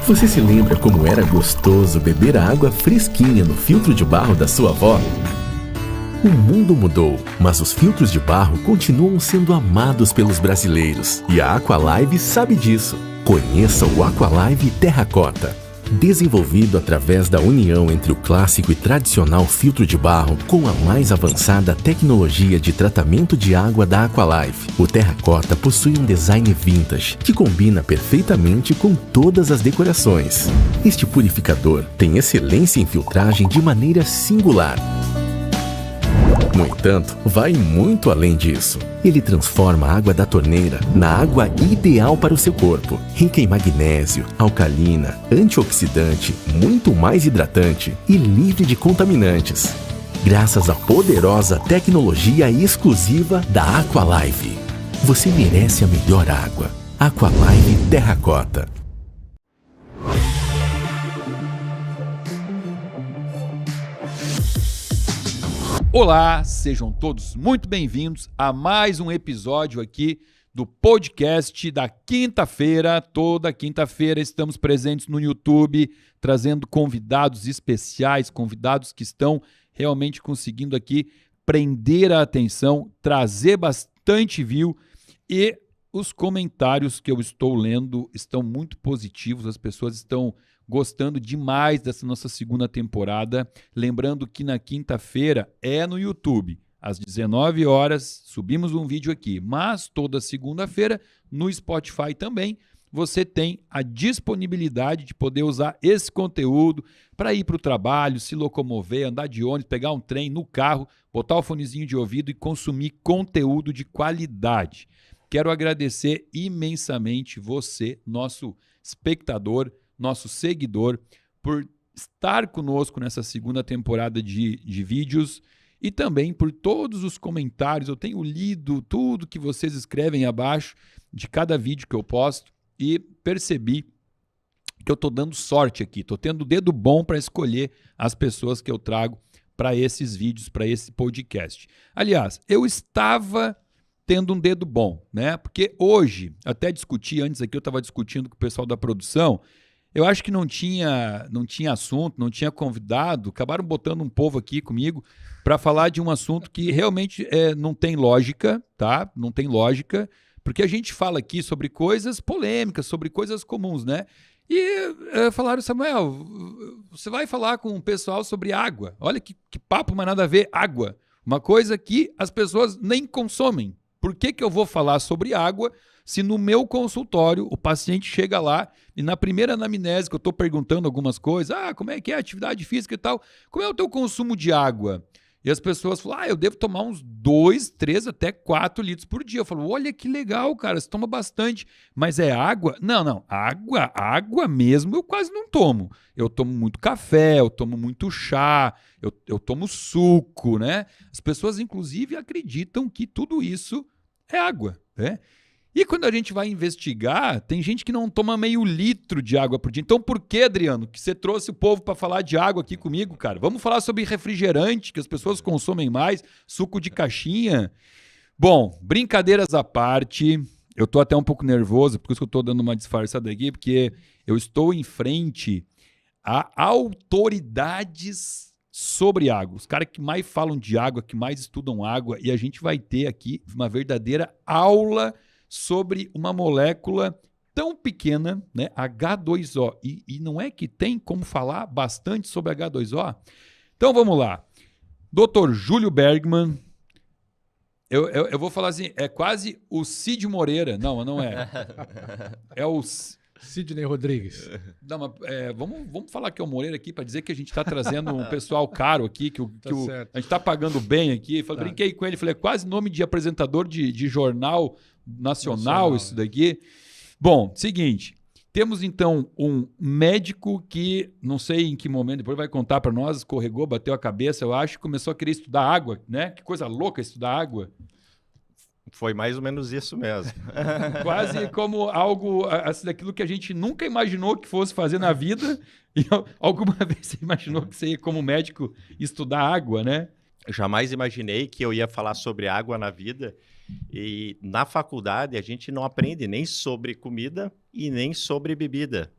Você se lembra como era gostoso beber a água fresquinha no filtro de barro da sua avó? O mundo mudou, mas os filtros de barro continuam sendo amados pelos brasileiros. E a Aqualive sabe disso. Conheça o Aqualive Terracota. Desenvolvido através da união entre o clássico e tradicional filtro de barro com a mais avançada tecnologia de tratamento de água da Aqualive, o Terracota possui um design vintage que combina perfeitamente com todas as decorações. Este purificador tem excelência em filtragem de maneira singular. No entanto, vai muito além disso. Ele transforma a água da torneira na água ideal para o seu corpo, rica em magnésio, alcalina, antioxidante, muito mais hidratante e livre de contaminantes. Graças à poderosa tecnologia exclusiva da Aqualive. Você merece a melhor água. Aqualive Terracota. Olá, sejam todos muito bem-vindos a mais um episódio aqui do podcast da quinta-feira. Toda quinta-feira estamos presentes no YouTube, trazendo convidados especiais, convidados que estão realmente conseguindo aqui prender a atenção, trazer bastante view, e os comentários que eu estou lendo estão muito positivos, as pessoas estão gostando demais dessa nossa segunda temporada. Lembrando que na quinta-feira é no YouTube, às 19 horas, subimos um vídeo aqui, mas toda segunda-feira no Spotify também você tem a disponibilidade de poder usar esse conteúdo para ir para o trabalho, se locomover, andar de ônibus, pegar um trem no carro, botar o fonezinho de ouvido e consumir conteúdo de qualidade. Quero agradecer imensamente você, nosso espectador, nosso seguidor, por estar conosco nessa segunda temporada de vídeos e também por todos os comentários. Eu tenho lido tudo que vocês escrevem abaixo de cada vídeo que eu posto e percebi que eu estou dando sorte aqui, estou tendo o dedo bom para escolher as pessoas que eu trago para esses vídeos, para esse podcast. Aliás, eu estava tendo um dedo bom, né? Porque hoje, até discuti antes aqui, eu estava discutindo com o pessoal da produção. Eu acho que não tinha assunto, não tinha convidado, acabaram botando um povo aqui comigo para falar de um assunto que realmente não tem lógica, tá? Não tem lógica, porque a gente fala aqui sobre coisas polêmicas, sobre coisas comuns, né? E falaram, Samuel, você vai falar com o pessoal sobre água. Olha que papo, mas nada a ver, água. Uma coisa que as pessoas nem consomem. Por que eu vou falar sobre água se no meu consultório o paciente chega lá e na primeira anamnese que eu estou perguntando algumas coisas, como é que é a atividade física e tal, como é o teu consumo de água? E as pessoas falam, eu devo tomar uns 2, 3, até 4 litros por dia. Eu falo, olha que legal, cara, você toma bastante. Mas é água? Não, água mesmo eu quase não tomo. Eu tomo muito café, eu tomo muito chá, eu tomo suco, né? As pessoas, inclusive, acreditam que tudo isso é água, né? E quando a gente vai investigar, tem gente que não toma meio litro de água por dia. Então por que, Adriano, que você trouxe o povo para falar de água aqui comigo, cara? Vamos falar sobre refrigerante, que as pessoas consomem mais, suco de caixinha. Bom, brincadeiras à parte, eu tô até um pouco nervoso, por isso que eu tô dando uma disfarçada aqui, porque eu estou em frente a autoridades sobre água. Os caras que mais falam de água, que mais estudam água, e a gente vai ter aqui uma verdadeira aula sobre uma molécula tão pequena, né, H2O. E não é que tem como falar bastante sobre H2O? Então vamos lá. Dr. Júlio Bergman, eu vou falar assim, é quase o Cid Moreira. Não é. É o Sidney Rodrigues. Não, mas vamos falar que é o Moreira aqui para dizer que a gente está trazendo um pessoal caro aqui, a gente está pagando bem aqui. Brinquei com ele, falei, é quase nome de apresentador de jornal nacional isso daqui. Bom, seguinte, temos então um médico que, não sei em que momento, depois vai contar para nós, escorregou, bateu a cabeça, eu acho, começou a querer estudar água, né? Que coisa louca estudar água. Foi mais ou menos isso mesmo. Quase como algo, assim, daquilo que a gente nunca imaginou que fosse fazer na vida. E alguma vez você imaginou que você ia, como médico, estudar água, né? Eu jamais imaginei que eu ia falar sobre água na vida. E na faculdade a gente não aprende nem sobre comida e nem sobre bebida.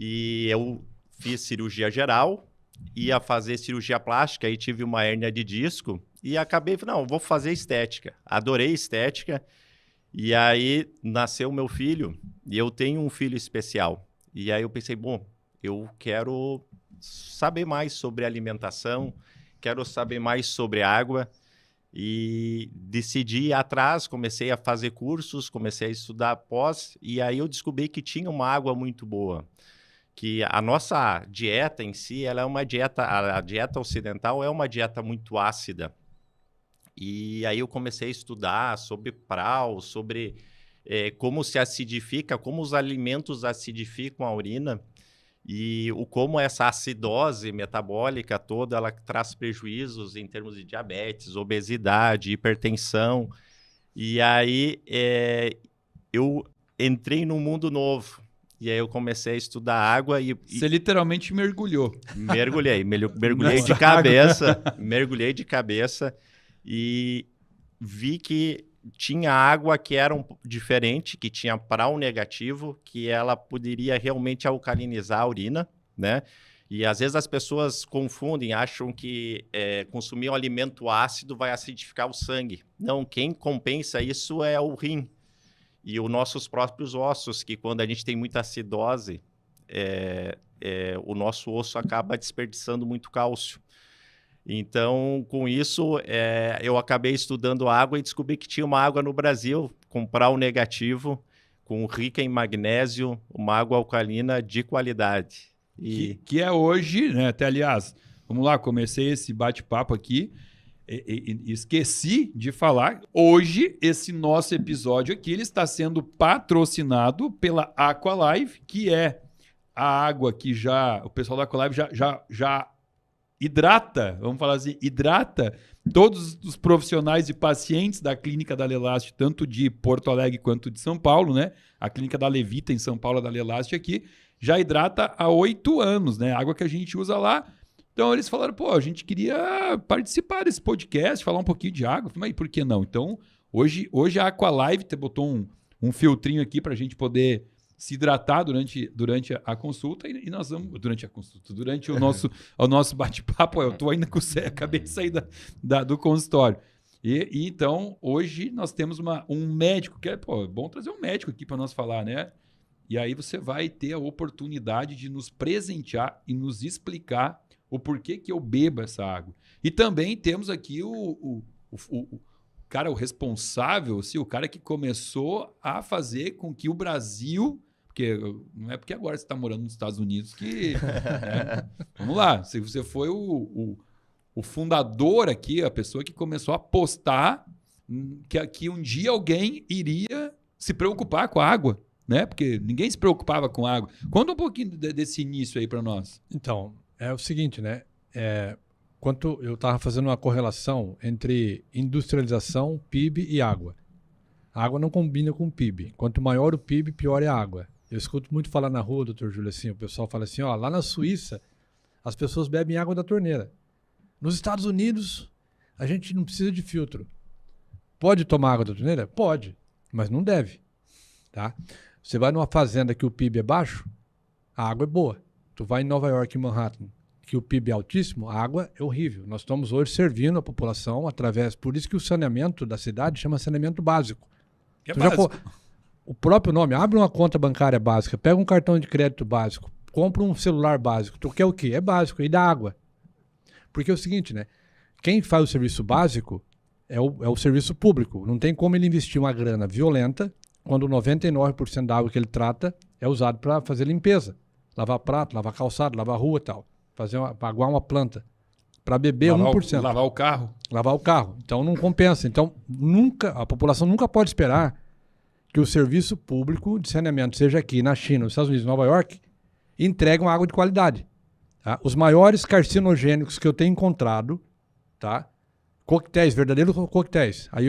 E eu fiz cirurgia geral, ia fazer cirurgia plástica e tive uma hérnia de disco e acabei, não, vou fazer estética. Adorei estética. E aí nasceu meu filho e eu tenho um filho especial. E aí eu pensei, bom, eu quero saber mais sobre alimentação, quero saber mais sobre água e decidi ir atrás, comecei a fazer cursos, comecei a estudar pós e aí eu descobri que tinha uma água muito boa, que a nossa dieta em si, ela é uma dieta, a dieta ocidental é uma dieta muito ácida. E aí eu comecei a estudar sobre PRAL, sobre como se acidifica, como os alimentos acidificam a urina e como essa acidose metabólica toda, ela traz prejuízos em termos de diabetes, obesidade, hipertensão. E aí eu entrei num mundo novo. E aí eu comecei a estudar água e... Você literalmente mergulhou. Mergulhei de cabeça, mergulhei de cabeça e vi que tinha água que era diferente, que tinha PRAL negativo, que ela poderia realmente alcalinizar a urina, né? E às vezes as pessoas confundem, acham que consumir um alimento ácido vai acidificar o sangue. Não, quem compensa isso é o rim. E os nossos próprios ossos, que quando a gente tem muita acidose, o nosso osso acaba desperdiçando muito cálcio. Então, com isso, eu acabei estudando água e descobri que tinha uma água no Brasil com PRAL negativo, com rica em magnésio, uma água alcalina de qualidade. Que é hoje, né? Até, aliás, vamos lá, comecei esse bate-papo aqui. Esqueci de falar, hoje esse nosso episódio aqui ele está sendo patrocinado pela Aqualive, que é a água que o pessoal da Aqualive já hidrata, vamos falar assim, hidrata todos os profissionais e pacientes da clínica da Lelast, tanto de Porto Alegre quanto de São Paulo, né? A clínica da Levita em São Paulo, da Lelast aqui, já hidrata há 8 anos, né? A água que a gente usa lá. Então, eles falaram, pô, a gente queria participar desse podcast, falar um pouquinho de água. Eu falei, mas por que não? Então, hoje a Aqualive botou um filtrinho aqui para a gente poder se hidratar durante a consulta e nós vamos... Durante o nosso bate-papo, eu estou ainda acabei de sair do consultório. E então, hoje nós temos um médico, que é bom trazer um médico aqui para nós falar, né? E aí você vai ter a oportunidade de nos presentear e nos explicar o porquê que eu bebo essa água. E também temos aqui o cara, o responsável, assim, o cara que começou a fazer com que o Brasil... Porque não é porque agora você está morando nos Estados Unidos que... né? Vamos lá, você foi o fundador aqui, a pessoa que começou a apostar que um dia alguém iria se preocupar com a água, né? Porque ninguém se preocupava com a água. Conta um pouquinho desse início aí para nós. Então, é o seguinte, né? Quando eu estava fazendo uma correlação entre industrialização, PIB e água. A água não combina com o PIB. Quanto maior o PIB, pior é a água. Eu escuto muito falar na rua, doutor Júlio, assim, o pessoal fala assim, ó, lá na Suíça, as pessoas bebem água da torneira. Nos Estados Unidos, a gente não precisa de filtro. Pode tomar água da torneira? Pode, mas não deve, tá? Você vai numa fazenda que o PIB é baixo, a água é boa. Tu vai em Nova York, em Manhattan, que o PIB é altíssimo, a água é horrível. Nós estamos hoje servindo a população através... Por isso que o saneamento da cidade chama saneamento básico. Que é básico. O próprio nome, abre uma conta bancária básica, pega um cartão de crédito básico, compra um celular básico. Tu quer o quê? É básico, e dá água. Porque é o seguinte, né? Quem faz o serviço básico é o serviço público. Não tem como ele investir uma grana violenta quando 99% da água que ele trata é usado para fazer limpeza. Lavar prato, lavar calçado, lavar rua e tal. Aguar uma planta. Para beber 1%. Lavar o carro. Lavar o carro. Então não compensa. Então a população nunca pode esperar que o serviço público de saneamento, seja aqui na China, nos Estados Unidos, Nova York, entregue uma água de qualidade. Tá? Os maiores carcinogênicos que eu tenho encontrado, tá? Coquetéis, verdadeiros coquetéis. Aí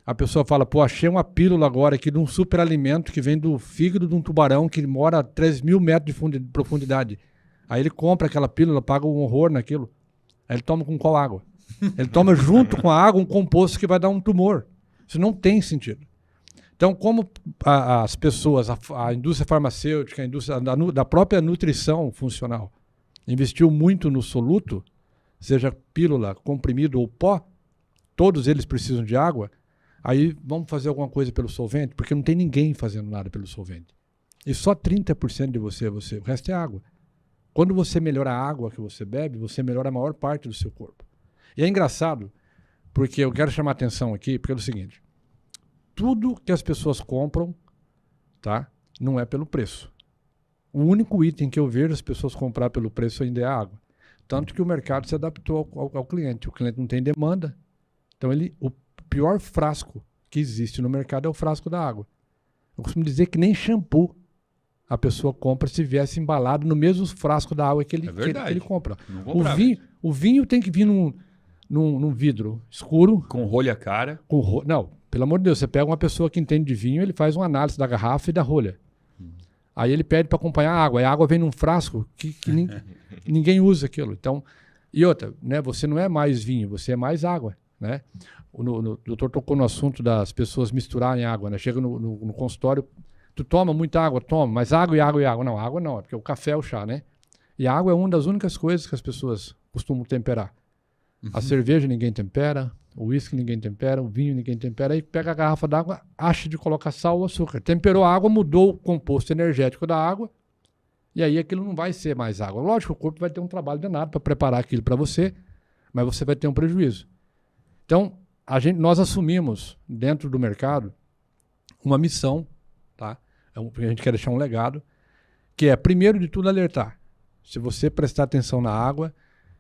a pessoa fala, pô, achei uma pílula agora aqui de um superalimento que vem do fígado de um tubarão que mora a 3.000 metros de profundidade. Aí ele compra aquela pílula, paga um horror naquilo. Aí ele toma com qual água? Ele toma junto com a água um composto que vai dar um tumor. Isso não tem sentido. Então, como as pessoas, a indústria farmacêutica, a indústria da própria nutrição funcional, investiu muito no soluto, seja pílula, comprimido ou pó, todos eles precisam de água, aí vamos fazer alguma coisa pelo solvente, porque não tem ninguém fazendo nada pelo solvente. E só 30% de você, o resto é água. Quando você melhora a água que você bebe, você melhora a maior parte do seu corpo. E é engraçado, porque eu quero chamar a atenção aqui, porque é o seguinte, tudo que as pessoas compram, tá, não é pelo preço. O único item que eu vejo as pessoas comprar pelo preço ainda é a água. Tanto que o mercado se adaptou ao cliente. O cliente não tem demanda. Então, o pior frasco que existe no mercado é o frasco da água. Eu costumo dizer que nem shampoo a pessoa compra se viesse embalado no mesmo frasco da água que ele compra. O vinho tem que vir num vidro escuro. Com rolha cara. Não, pelo amor de Deus, você pega uma pessoa que entende de vinho, ele faz uma análise da garrafa e da rolha. Aí ele pede para acompanhar a água. E a água vem num frasco que ninguém usa aquilo. Então, e outra, né, você não é mais vinho, você é mais água. Né? O doutor tocou no assunto das pessoas misturarem água. Né? Chega no consultório, tu toma muita água? Toma, mas água e água e água. Não, água não, é porque o café é o chá, né? E a água é uma das únicas coisas que as pessoas costumam temperar. A cerveja ninguém tempera, o uísque ninguém tempera, o vinho ninguém tempera. Aí pega a garrafa d'água, acha de colocar sal ou açúcar. Temperou a água, mudou o composto energético da água, e aí aquilo não vai ser mais água. Lógico, o corpo vai ter um trabalho danado para preparar aquilo para você, mas você vai ter um prejuízo. Então, nós assumimos, dentro do mercado, uma missão, tá? A gente quer deixar um legado, que é, primeiro de tudo, alertar. Se você prestar atenção na água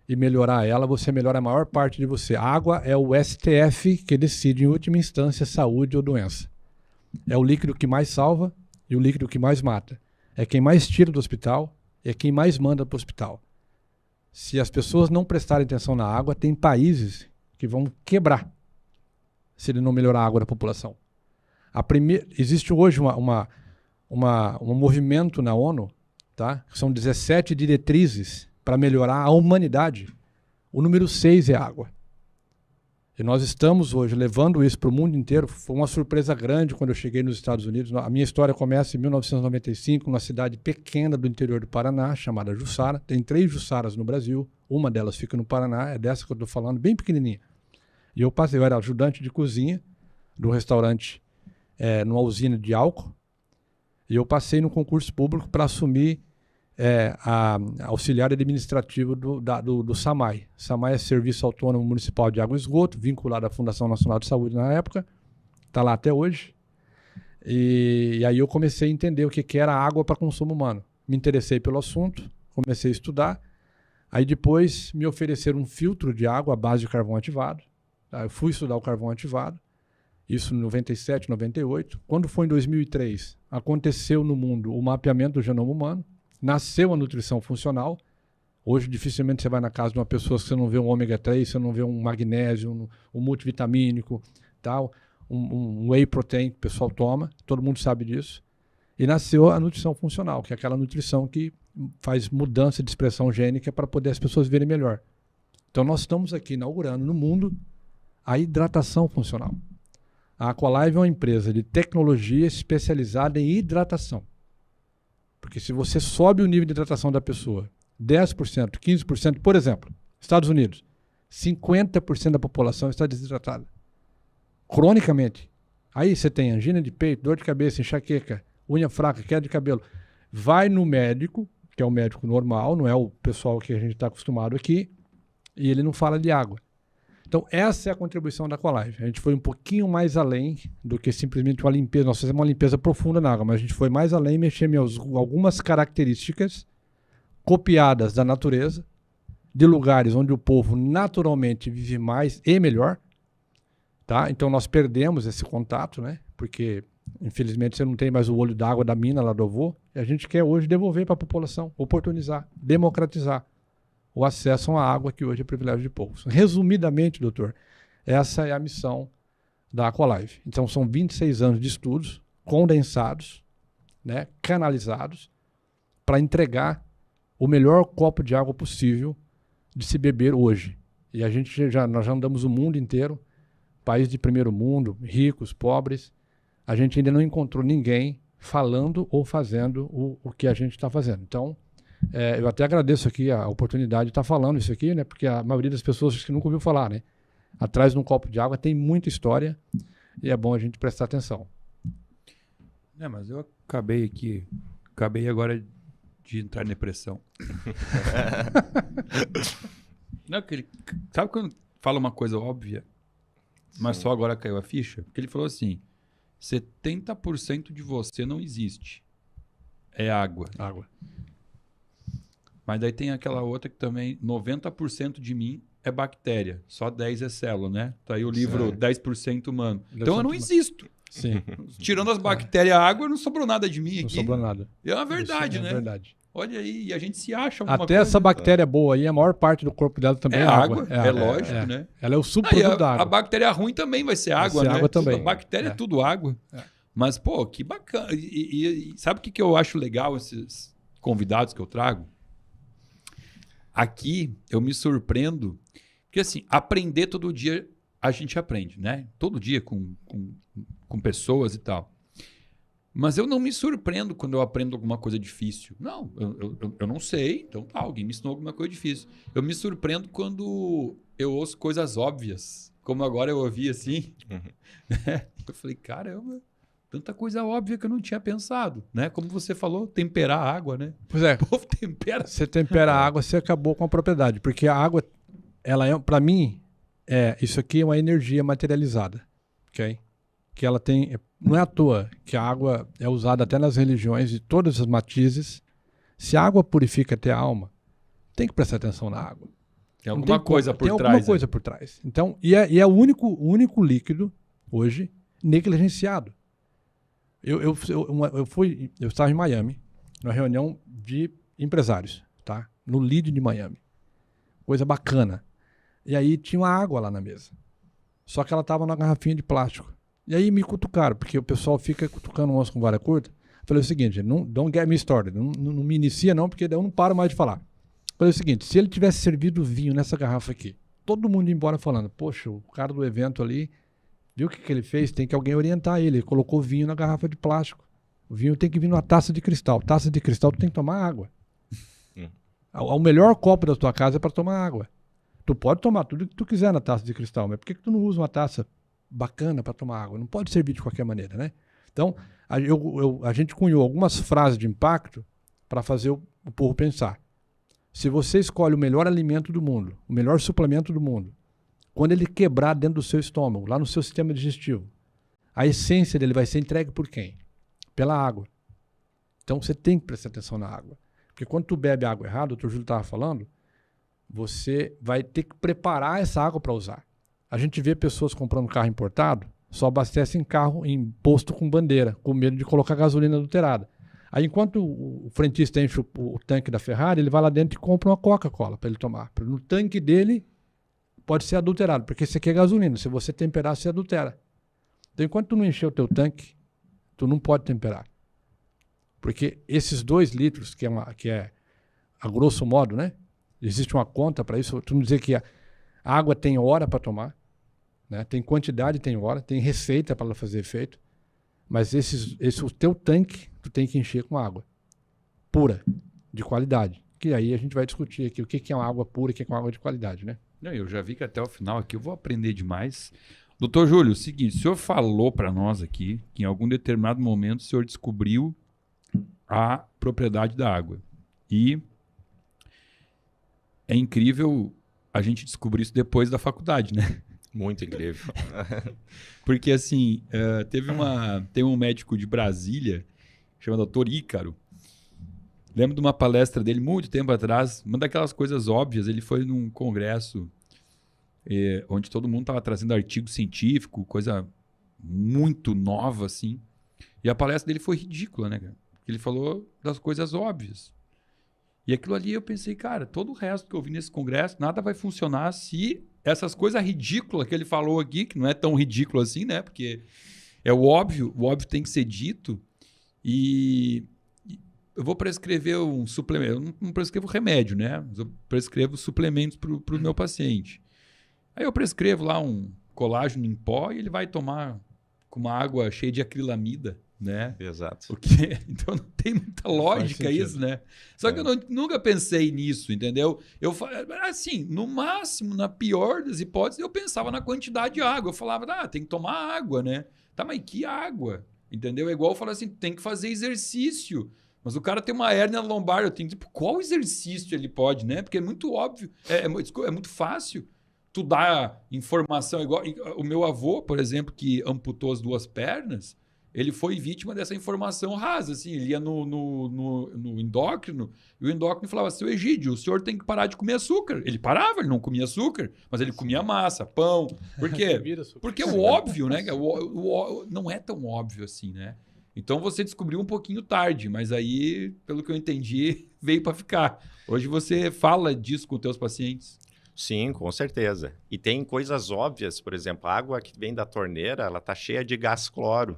e melhorar ela, você melhora a maior parte de você. A água é o STF que decide, em última instância, saúde ou doença. É o líquido que mais salva e o líquido que mais mata. É quem mais tira do hospital e é quem mais manda para o hospital. Se as pessoas não prestarem atenção na água, tem países que vão quebrar se ele não melhorar a água da população. Existe hoje um movimento na ONU, tá? São 17 diretrizes para melhorar a humanidade. O número 6 é água. E nós estamos hoje levando isso para o mundo inteiro. Foi uma surpresa grande quando eu cheguei nos Estados Unidos. A minha história começa em 1995, numa cidade pequena do interior do Paraná, chamada Jussara. Tem 3 Jussaras no Brasil, uma delas fica no Paraná, é dessa que eu estou falando, bem pequenininha. E eu era ajudante de cozinha do restaurante numa usina de álcool, e eu passei no concurso público para assumir a auxiliar administrativo do SAMAI. SAMAI é Serviço Autônomo Municipal de Água e Esgoto, vinculado à Fundação Nacional de Saúde na época, está lá até hoje. E aí eu comecei a entender o que era água para consumo humano. Me interessei pelo assunto, comecei a estudar, aí depois me ofereceram um filtro de água à base de carvão ativado. Eu fui estudar o carvão ativado, isso em 97, 98. Quando foi em 2003, aconteceu no mundo o mapeamento do genoma humano, nasceu a nutrição funcional. Hoje, dificilmente você vai na casa de uma pessoa que você não vê um ômega 3, você não vê um magnésio, um multivitamínico, tal, um whey protein que o pessoal toma, todo mundo sabe disso. E nasceu a nutrição funcional, que é aquela nutrição que faz mudança de expressão gênica para poder as pessoas verem melhor. Então, nós estamos aqui inaugurando no mundo a hidratação funcional. A Aqualive é uma empresa de tecnologia especializada em hidratação. Porque se você sobe o nível de hidratação da pessoa 10%, 15%, por exemplo, Estados Unidos, 50% da população está desidratada. Cronicamente. Aí você tem angina de peito, dor de cabeça, enxaqueca, unha fraca, queda de cabelo. Vai no médico, que é o médico normal, não é o pessoal que a gente está acostumado aqui, e ele não fala de água. Então, essa é a contribuição da Aqualive. A gente foi um pouquinho mais além do que simplesmente uma limpeza. Nós fizemos uma limpeza profunda na água, mas a gente foi mais além e mexemos em algumas características copiadas da natureza, de lugares onde o povo naturalmente vive mais e melhor. Tá? Então, nós perdemos esse contato, né? Porque, infelizmente, você não tem mais o olho d'água da mina lá do avô. E a gente quer hoje devolver para a população, oportunizar, democratizar o acesso a uma água que hoje é privilégio de poucos. Resumidamente, doutor, essa é a missão da Aqualive. Então, são 26 anos de estudos condensados, né, canalizados, para entregar o melhor copo de água possível de se beber hoje. E nós já andamos o mundo inteiro, país de primeiro mundo, ricos, pobres, a gente ainda não encontrou ninguém falando ou fazendo o que a gente está fazendo. Então, eu até agradeço aqui a oportunidade de estar falando isso aqui, né? Porque a maioria das pessoas acho que nunca ouviu falar, né? Atrás de um copo de água tem muita história e é bom a gente prestar atenção. Mas eu acabei agora de entrar em depressão. Não, sabe quando fala uma coisa óbvia, mas só agora caiu a ficha? Porque ele falou assim, 70% de você não existe. É água. Água. Mas daí tem aquela outra que também, 90% de mim é bactéria, só 10% é célula, né? Tá aí o livro 10% humano. Então eu não existo. Sim. Tirando as bactérias e a água, não sobrou nada de mim aqui. Não sobrou nada. É uma verdade, né? É verdade. Olha aí, e a gente se acha alguma Até coisa. essa bactéria boa aí, a maior parte do corpo dela também é água. É lógico, né? Ela é o subproduto da água. A bactéria ruim também vai ser água, Vai ser né? água também. A bactéria é tudo água. Mas, pô, que bacana. E sabe o que eu acho legal, esses convidados que eu trago? Aqui, eu me surpreendo. Porque, assim, aprender todo dia, a gente aprende, né? Todo dia com pessoas e tal. Mas eu não me surpreendo quando eu aprendo alguma coisa difícil. Não, eu não sei. Então tá, alguém me ensinou alguma coisa difícil. Eu me surpreendo quando eu ouço coisas óbvias. Como agora eu ouvi assim. Eu falei, caramba, tanta coisa óbvia que eu não tinha pensado. Né? Como você falou, temperar a água, né? Pois é. O povo tempera. Você tempera a água, você acabou com a propriedade. Porque a água, ela é, para mim, isso aqui é uma energia materializada. Ok? Que ela tem... Não é à toa que a água é usada até nas religiões de todas as matizes. Se a água purifica até a alma, tem que prestar atenção na água. Tem alguma coisa por trás. Tem alguma coisa por trás. Então, e é o único líquido, hoje, negligenciado. Eu estava em Miami, numa reunião de empresários, tá? No lead de Miami. Coisa bacana. E aí tinha uma água lá na mesa. Só que ela estava numa garrafinha de plástico. E aí me cutucaram, porque o pessoal fica cutucando o osso com vara curta. Falei o seguinte, don't get me started, não me inicia não, porque daí eu não paro mais de falar. Falei o seguinte, se ele tivesse servido vinho nessa garrafa aqui, todo mundo ia embora falando, poxa, o cara do evento ali, viu o que ele fez? Tem que alguém orientar ele colocou vinho na garrafa de plástico. O vinho tem que vir numa taça de cristal. Taça de cristal tu tem que tomar água. O melhor copo da tua casa é para tomar água. Tu pode tomar tudo que tu quiser na taça de cristal, mas por que tu não usa uma taça bacana para tomar água? Não pode servir de qualquer maneira, né? Então, a gente cunhou algumas frases de impacto para fazer o povo pensar. Se você escolhe o melhor alimento do mundo, o melhor suplemento do mundo, quando ele quebrar dentro do seu estômago, lá no seu sistema digestivo, a essência dele vai ser entregue por quem? Pela água. Então, você tem que prestar atenção na água. Porque quando tu bebe água errada, o Dr. Júlio estava falando, você vai ter que preparar essa água para usar. A gente vê pessoas comprando carro importado, só abastecem carro em posto com bandeira, com medo de colocar gasolina adulterada. Aí, enquanto o frentista enche o tanque da Ferrari, ele vai lá dentro e compra uma Coca-Cola para ele tomar. No tanque dele pode ser adulterado, porque isso aqui é gasolina. Se você temperar, você adultera. Então, enquanto tu não encher o teu tanque, tu não pode temperar. Porque esses 2 litros, que é a grosso modo, né? Existe uma conta para isso. Tu não dizer que a água tem hora para tomar, né? Tem quantidade, tem hora, tem receita para ela fazer efeito. Mas o teu tanque, tu tem que encher com água pura, de qualidade. Que aí a gente vai discutir aqui o que é uma água pura e o que é uma água de qualidade, né? Não, eu já vi que até o final aqui eu vou aprender demais. Doutor Júlio, o seguinte, o senhor falou para nós aqui que em algum determinado momento o senhor descobriu a propriedade da água. E é incrível a gente descobrir isso depois da faculdade, né? Muito incrível. Porque, assim, tem um médico de Brasília, chamado Dr. Ícaro. Lembro de uma palestra dele muito tempo atrás, uma daquelas coisas óbvias. Ele foi num congresso onde todo mundo estava trazendo artigo científico, coisa muito nova, assim. E a palestra dele foi ridícula, né, cara? Ele falou das coisas óbvias. E aquilo ali eu pensei, cara, todo o resto que eu vi nesse congresso, nada vai funcionar se essas coisas ridículas que ele falou aqui, que não é tão ridículo assim, né? Porque é o óbvio tem que ser dito. E eu vou prescrever um suplemento. Eu não prescrevo remédio, né? Mas eu prescrevo suplementos para o meu paciente. Aí eu prescrevo lá um colágeno em pó e ele vai tomar com uma água cheia de acrilamida, né? Exato. Então não tem muita lógica isso, né? Só que eu nunca pensei nisso, entendeu? Assim, no máximo, na pior das hipóteses, eu pensava na quantidade de água. Eu falava, tem que tomar água, né? Tá, mas que água? Entendeu? É igual eu falar assim, tem que fazer exercício. Mas o cara tem uma hérnia lombar, eu tenho tipo, qual exercício ele pode, né? Porque é muito óbvio, é muito fácil tu dar informação. Igual o meu avô, por exemplo, que amputou as 2 pernas, ele foi vítima dessa informação rasa. Assim, ele ia no endócrino e o endócrino falava, seu Egídio, o senhor tem que parar de comer açúcar. Ele parava, ele não comia açúcar, mas ele comia massa, pão. Por quê? Porque o óbvio, né? Não é tão óbvio assim, né? Então você descobriu um pouquinho tarde, mas aí, pelo que eu entendi, veio para ficar. Hoje você fala disso com os teus pacientes? Sim, com certeza. E tem coisas óbvias, por exemplo, a água que vem da torneira, ela tá cheia de gás cloro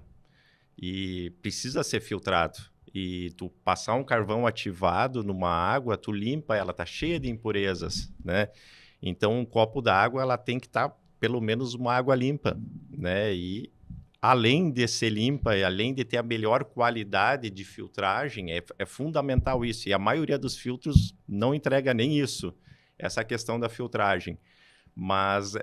e precisa ser filtrado. E tu passar um carvão ativado numa água, tu limpa, ela tá cheia de impurezas, né? Então, um copo d'água, ela tem que estar pelo menos uma água limpa, né? E além de ser limpa e além de ter a melhor qualidade de filtragem, é fundamental isso. E a maioria dos filtros não entrega nem isso, essa questão da filtragem. Mas,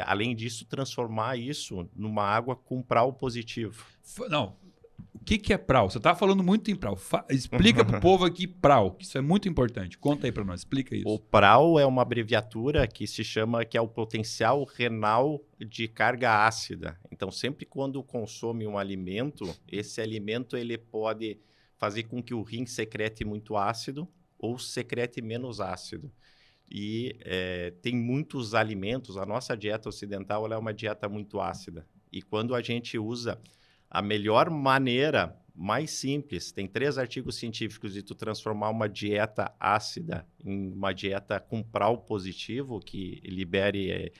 além disso, transformar isso numa água com PRAL positivo. Não, o que é PRAL? Você estava falando muito em PRAL. Explica para o povo aqui PRAL, que isso é muito importante. Conta aí para nós, explica isso. O PRAL é uma abreviatura que se chama, que é o potencial renal de carga ácida. Então, sempre quando consome um alimento, esse alimento ele pode fazer com que o rim secrete muito ácido ou secrete menos ácido. E tem muitos alimentos, a nossa dieta ocidental ela é uma dieta muito ácida. E quando a gente usa a melhor maneira, mais simples, tem 3 artigos científicos de tu transformar uma dieta ácida em uma dieta com PRAL positivo, que libere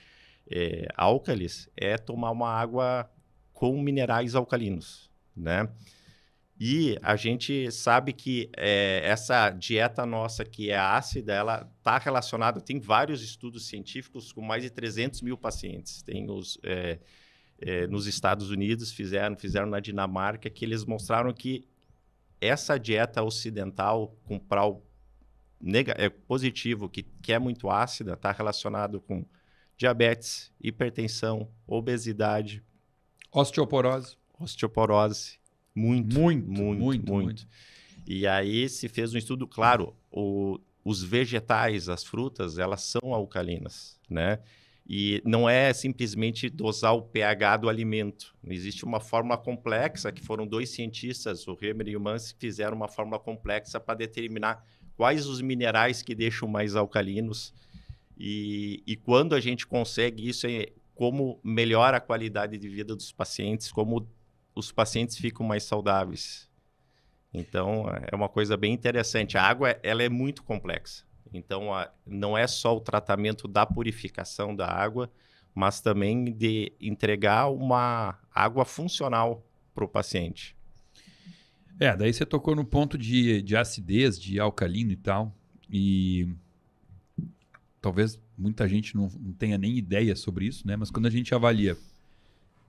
álcalis, é tomar uma água com minerais alcalinos, né? E a gente sabe que essa dieta nossa que é ácida, ela está relacionada, tem vários estudos científicos com mais de 300 mil pacientes. Tem nos Estados Unidos, fizeram na Dinamarca, que eles mostraram que essa dieta ocidental com PRAL positivo, que é muito ácida, está relacionado com diabetes, hipertensão, obesidade, osteoporose. Muito. E aí se fez um estudo, claro, os vegetais, as frutas, elas são alcalinas, né? E não é simplesmente dosar o pH do alimento. Existe uma fórmula complexa, que foram 2 cientistas, o Remer e o Mans, que fizeram uma fórmula complexa para determinar quais os minerais que deixam mais alcalinos. E quando a gente consegue isso, como melhora a qualidade de vida dos pacientes, como os pacientes ficam mais saudáveis. Então, é uma coisa bem interessante. A água, ela é muito complexa. Então, não é só o tratamento da purificação da água, mas também de entregar uma água funcional para o paciente. Daí você tocou no ponto de acidez, de alcalino e tal. E talvez muita gente não tenha nem ideia sobre isso, né? Mas quando a gente avalia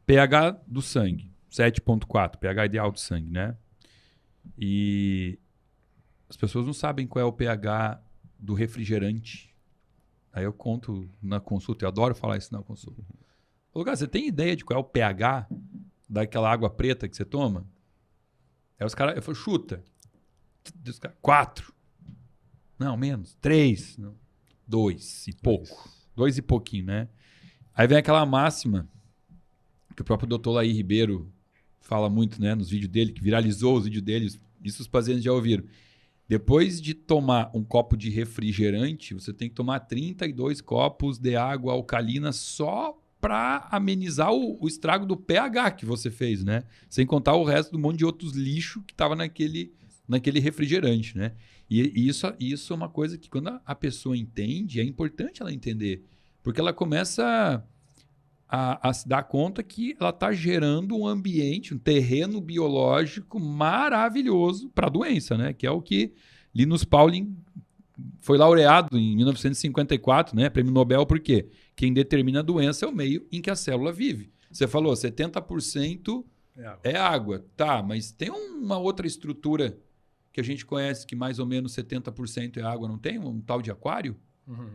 pH do sangue, 7,4, pH ideal do sangue, né? E as pessoas não sabem qual é o pH do refrigerante. Aí eu conto na consulta, eu adoro falar isso na consulta. Cara, você tem ideia de qual é o pH daquela água preta que você toma? Aí os caras, eu falo, chuta. 4. Não, menos. 3. Não. 2 e pouco. 2 e pouquinho, né? Aí vem aquela máxima que o próprio Dr. Laí Ribeiro fala muito, né, nos vídeos dele, que viralizou os vídeos dele, isso os pacientes já ouviram. Depois de tomar um copo de refrigerante, você tem que tomar 32 copos de água alcalina só para amenizar o estrago do pH que você fez, né? Sem contar o resto do monte de outros lixos que estava naquele refrigerante, né? E isso é uma coisa que quando a pessoa entende, é importante ela entender, porque ela começa a se dar conta que ela está gerando um ambiente, um terreno biológico maravilhoso para a doença, né? Que é o que Linus Pauling foi laureado em 1954, né? Prêmio Nobel, por quê? Quem determina a doença é o meio em que a célula vive. Você falou 70% é água. Tá, mas tem uma outra estrutura que a gente conhece que mais ou menos 70% é água, não tem? Um tal de aquário?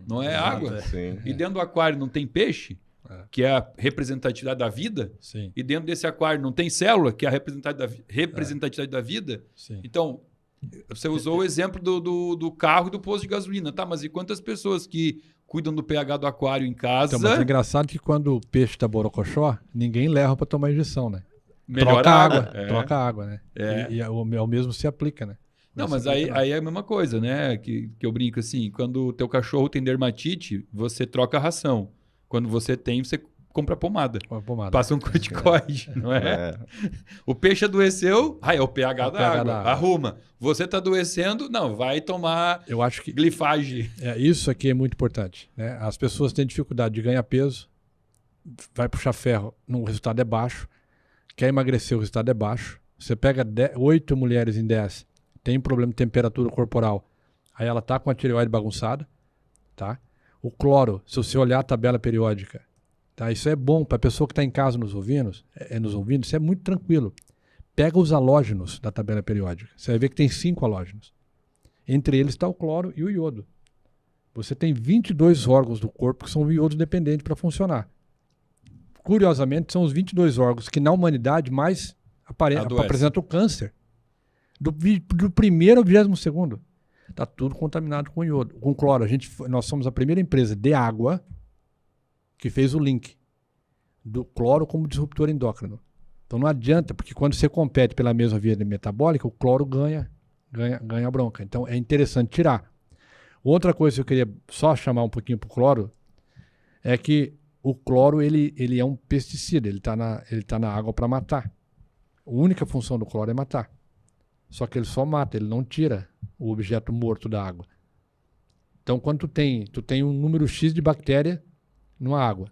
Não é água? Sim. E dentro do aquário não tem peixe, que é a representatividade da vida? Sim. E dentro desse aquário não tem célula, que é a representatividade da vida? Sim. Então, você usou o exemplo do carro e do posto de gasolina. Tá, mas e quantas pessoas que cuidam do pH do aquário em casa? Então, mas é engraçado que quando o peixe tá borocochó, ninguém leva para tomar injeção, né? Melhora troca a água. É. Troca água, né? É. E o mesmo se aplica, né? Não, se mas aplica aí é a mesma coisa, né? Que eu brinco assim, quando o teu cachorro tem dermatite, você troca a ração. Quando você tem, você compra pomada. Com a pomada. Passa um corticoide, não é? O peixe adoeceu, é o pH da água. Arruma. Você está adoecendo, não, vai tomar Eu acho que glifagem. isso aqui é muito importante, né? As pessoas têm dificuldade de ganhar peso, vai puxar ferro, o resultado é baixo. Quer emagrecer, o resultado é baixo. Você pega 8 mulheres em 10, tem problema de temperatura corporal, aí ela tá com a tireoide bagunçada, tá? O cloro, se você olhar a tabela periódica, tá? Isso é bom para a pessoa que está em casa nos ouvindo, isso é muito tranquilo. Pega os halógenos da tabela periódica, você vai ver que tem 5 halógenos. Entre eles está o cloro e o iodo. Você tem 22 órgãos do corpo que são iodo dependentes para funcionar. Curiosamente, são os 22 órgãos que na humanidade mais apresentam o câncer. Do primeiro ao 22º. Está tudo contaminado com iodo, com cloro. Nós somos a primeira empresa de água que fez o link do cloro como disruptor endócrino. Então não adianta, porque quando você compete pela mesma via metabólica, o cloro ganha bronca. Então é interessante tirar. Outra coisa que eu queria só chamar um pouquinho para o cloro é que o cloro ele é um pesticida, ele tá na água para matar. A única função do cloro é matar. Só que ele só mata, ele não tira o objeto morto da água. Então, quando tu tem um número X de bactéria numa água,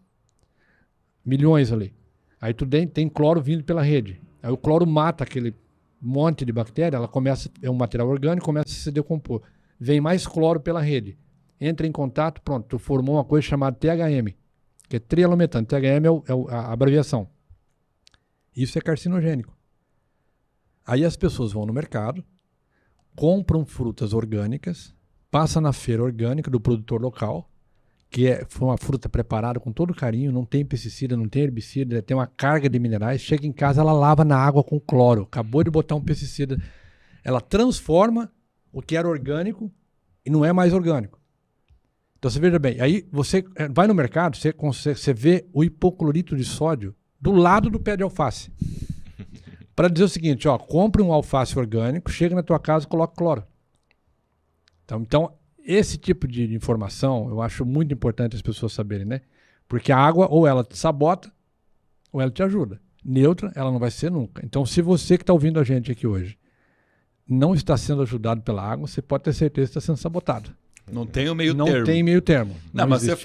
milhões ali. Aí tu tem cloro vindo pela rede. Aí o cloro mata aquele monte de bactéria, é um material orgânico, começa a se decompor. Vem mais cloro pela rede. Entra em contato, pronto, tu formou uma coisa chamada THM, que é trialometano. THM é a abreviação. Isso é carcinogênico. Aí as pessoas vão no mercado, compram frutas orgânicas, passam na feira orgânica do produtor local, que foi uma fruta preparada com todo carinho, não tem pesticida, não tem herbicida, tem uma carga de minerais, chega em casa, ela lava na água com cloro, acabou de botar um pesticida, ela transforma o que era orgânico e não é mais orgânico. Então você veja bem, aí você vai no mercado, você vê o hipoclorito de sódio do lado do pé de alface. Para dizer o seguinte, compre um alface orgânico, chega na tua casa e coloca cloro. Então, esse tipo de informação eu acho muito importante as pessoas saberem, né? Porque a água ou ela te sabota ou ela te ajuda. Neutra ela não vai ser nunca. Então, se você que está ouvindo a gente aqui hoje não está sendo ajudado pela água, você pode ter certeza que está sendo sabotado. Não tem o meio termo. Não tem meio termo. Não, mas existe.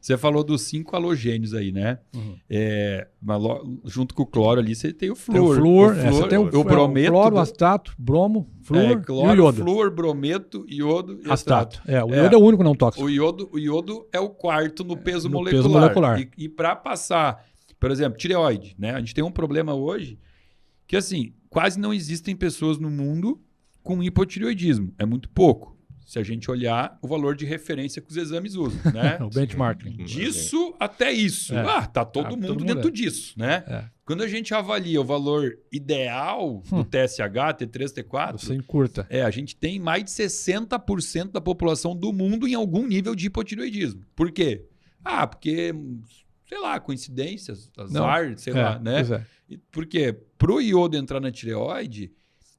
você falou dos 5 halogênios aí, né? Uhum. Junto com o cloro ali, você tem o Tem o flúor. flúor, você tem o brometo. cloro, astato, bromo, flúor cloro, e o iodo. flúor, brometo, iodo e Astato. O iodo é o único não tóxico. O iodo é o quarto no peso no molecular. peso molecular. E para passar, por exemplo, tireoide, né? A gente tem um problema hoje que, assim, quase não existem pessoas no mundo com hipotireoidismo. É muito pouco. Se a gente olhar o valor de referência que os exames usam, né? O benchmarking. Disso até isso. Tá todo mundo dentro disso, né? Quando a gente avalia o valor ideal do TSH, T3, T4... Você encurta. A gente tem mais de 60% da população do mundo em algum nível de hipotireoidismo. Por quê? Porque, sei lá, coincidências, azar, sei lá, né? Pois é. Por quê? Pro iodo entrar na tireoide...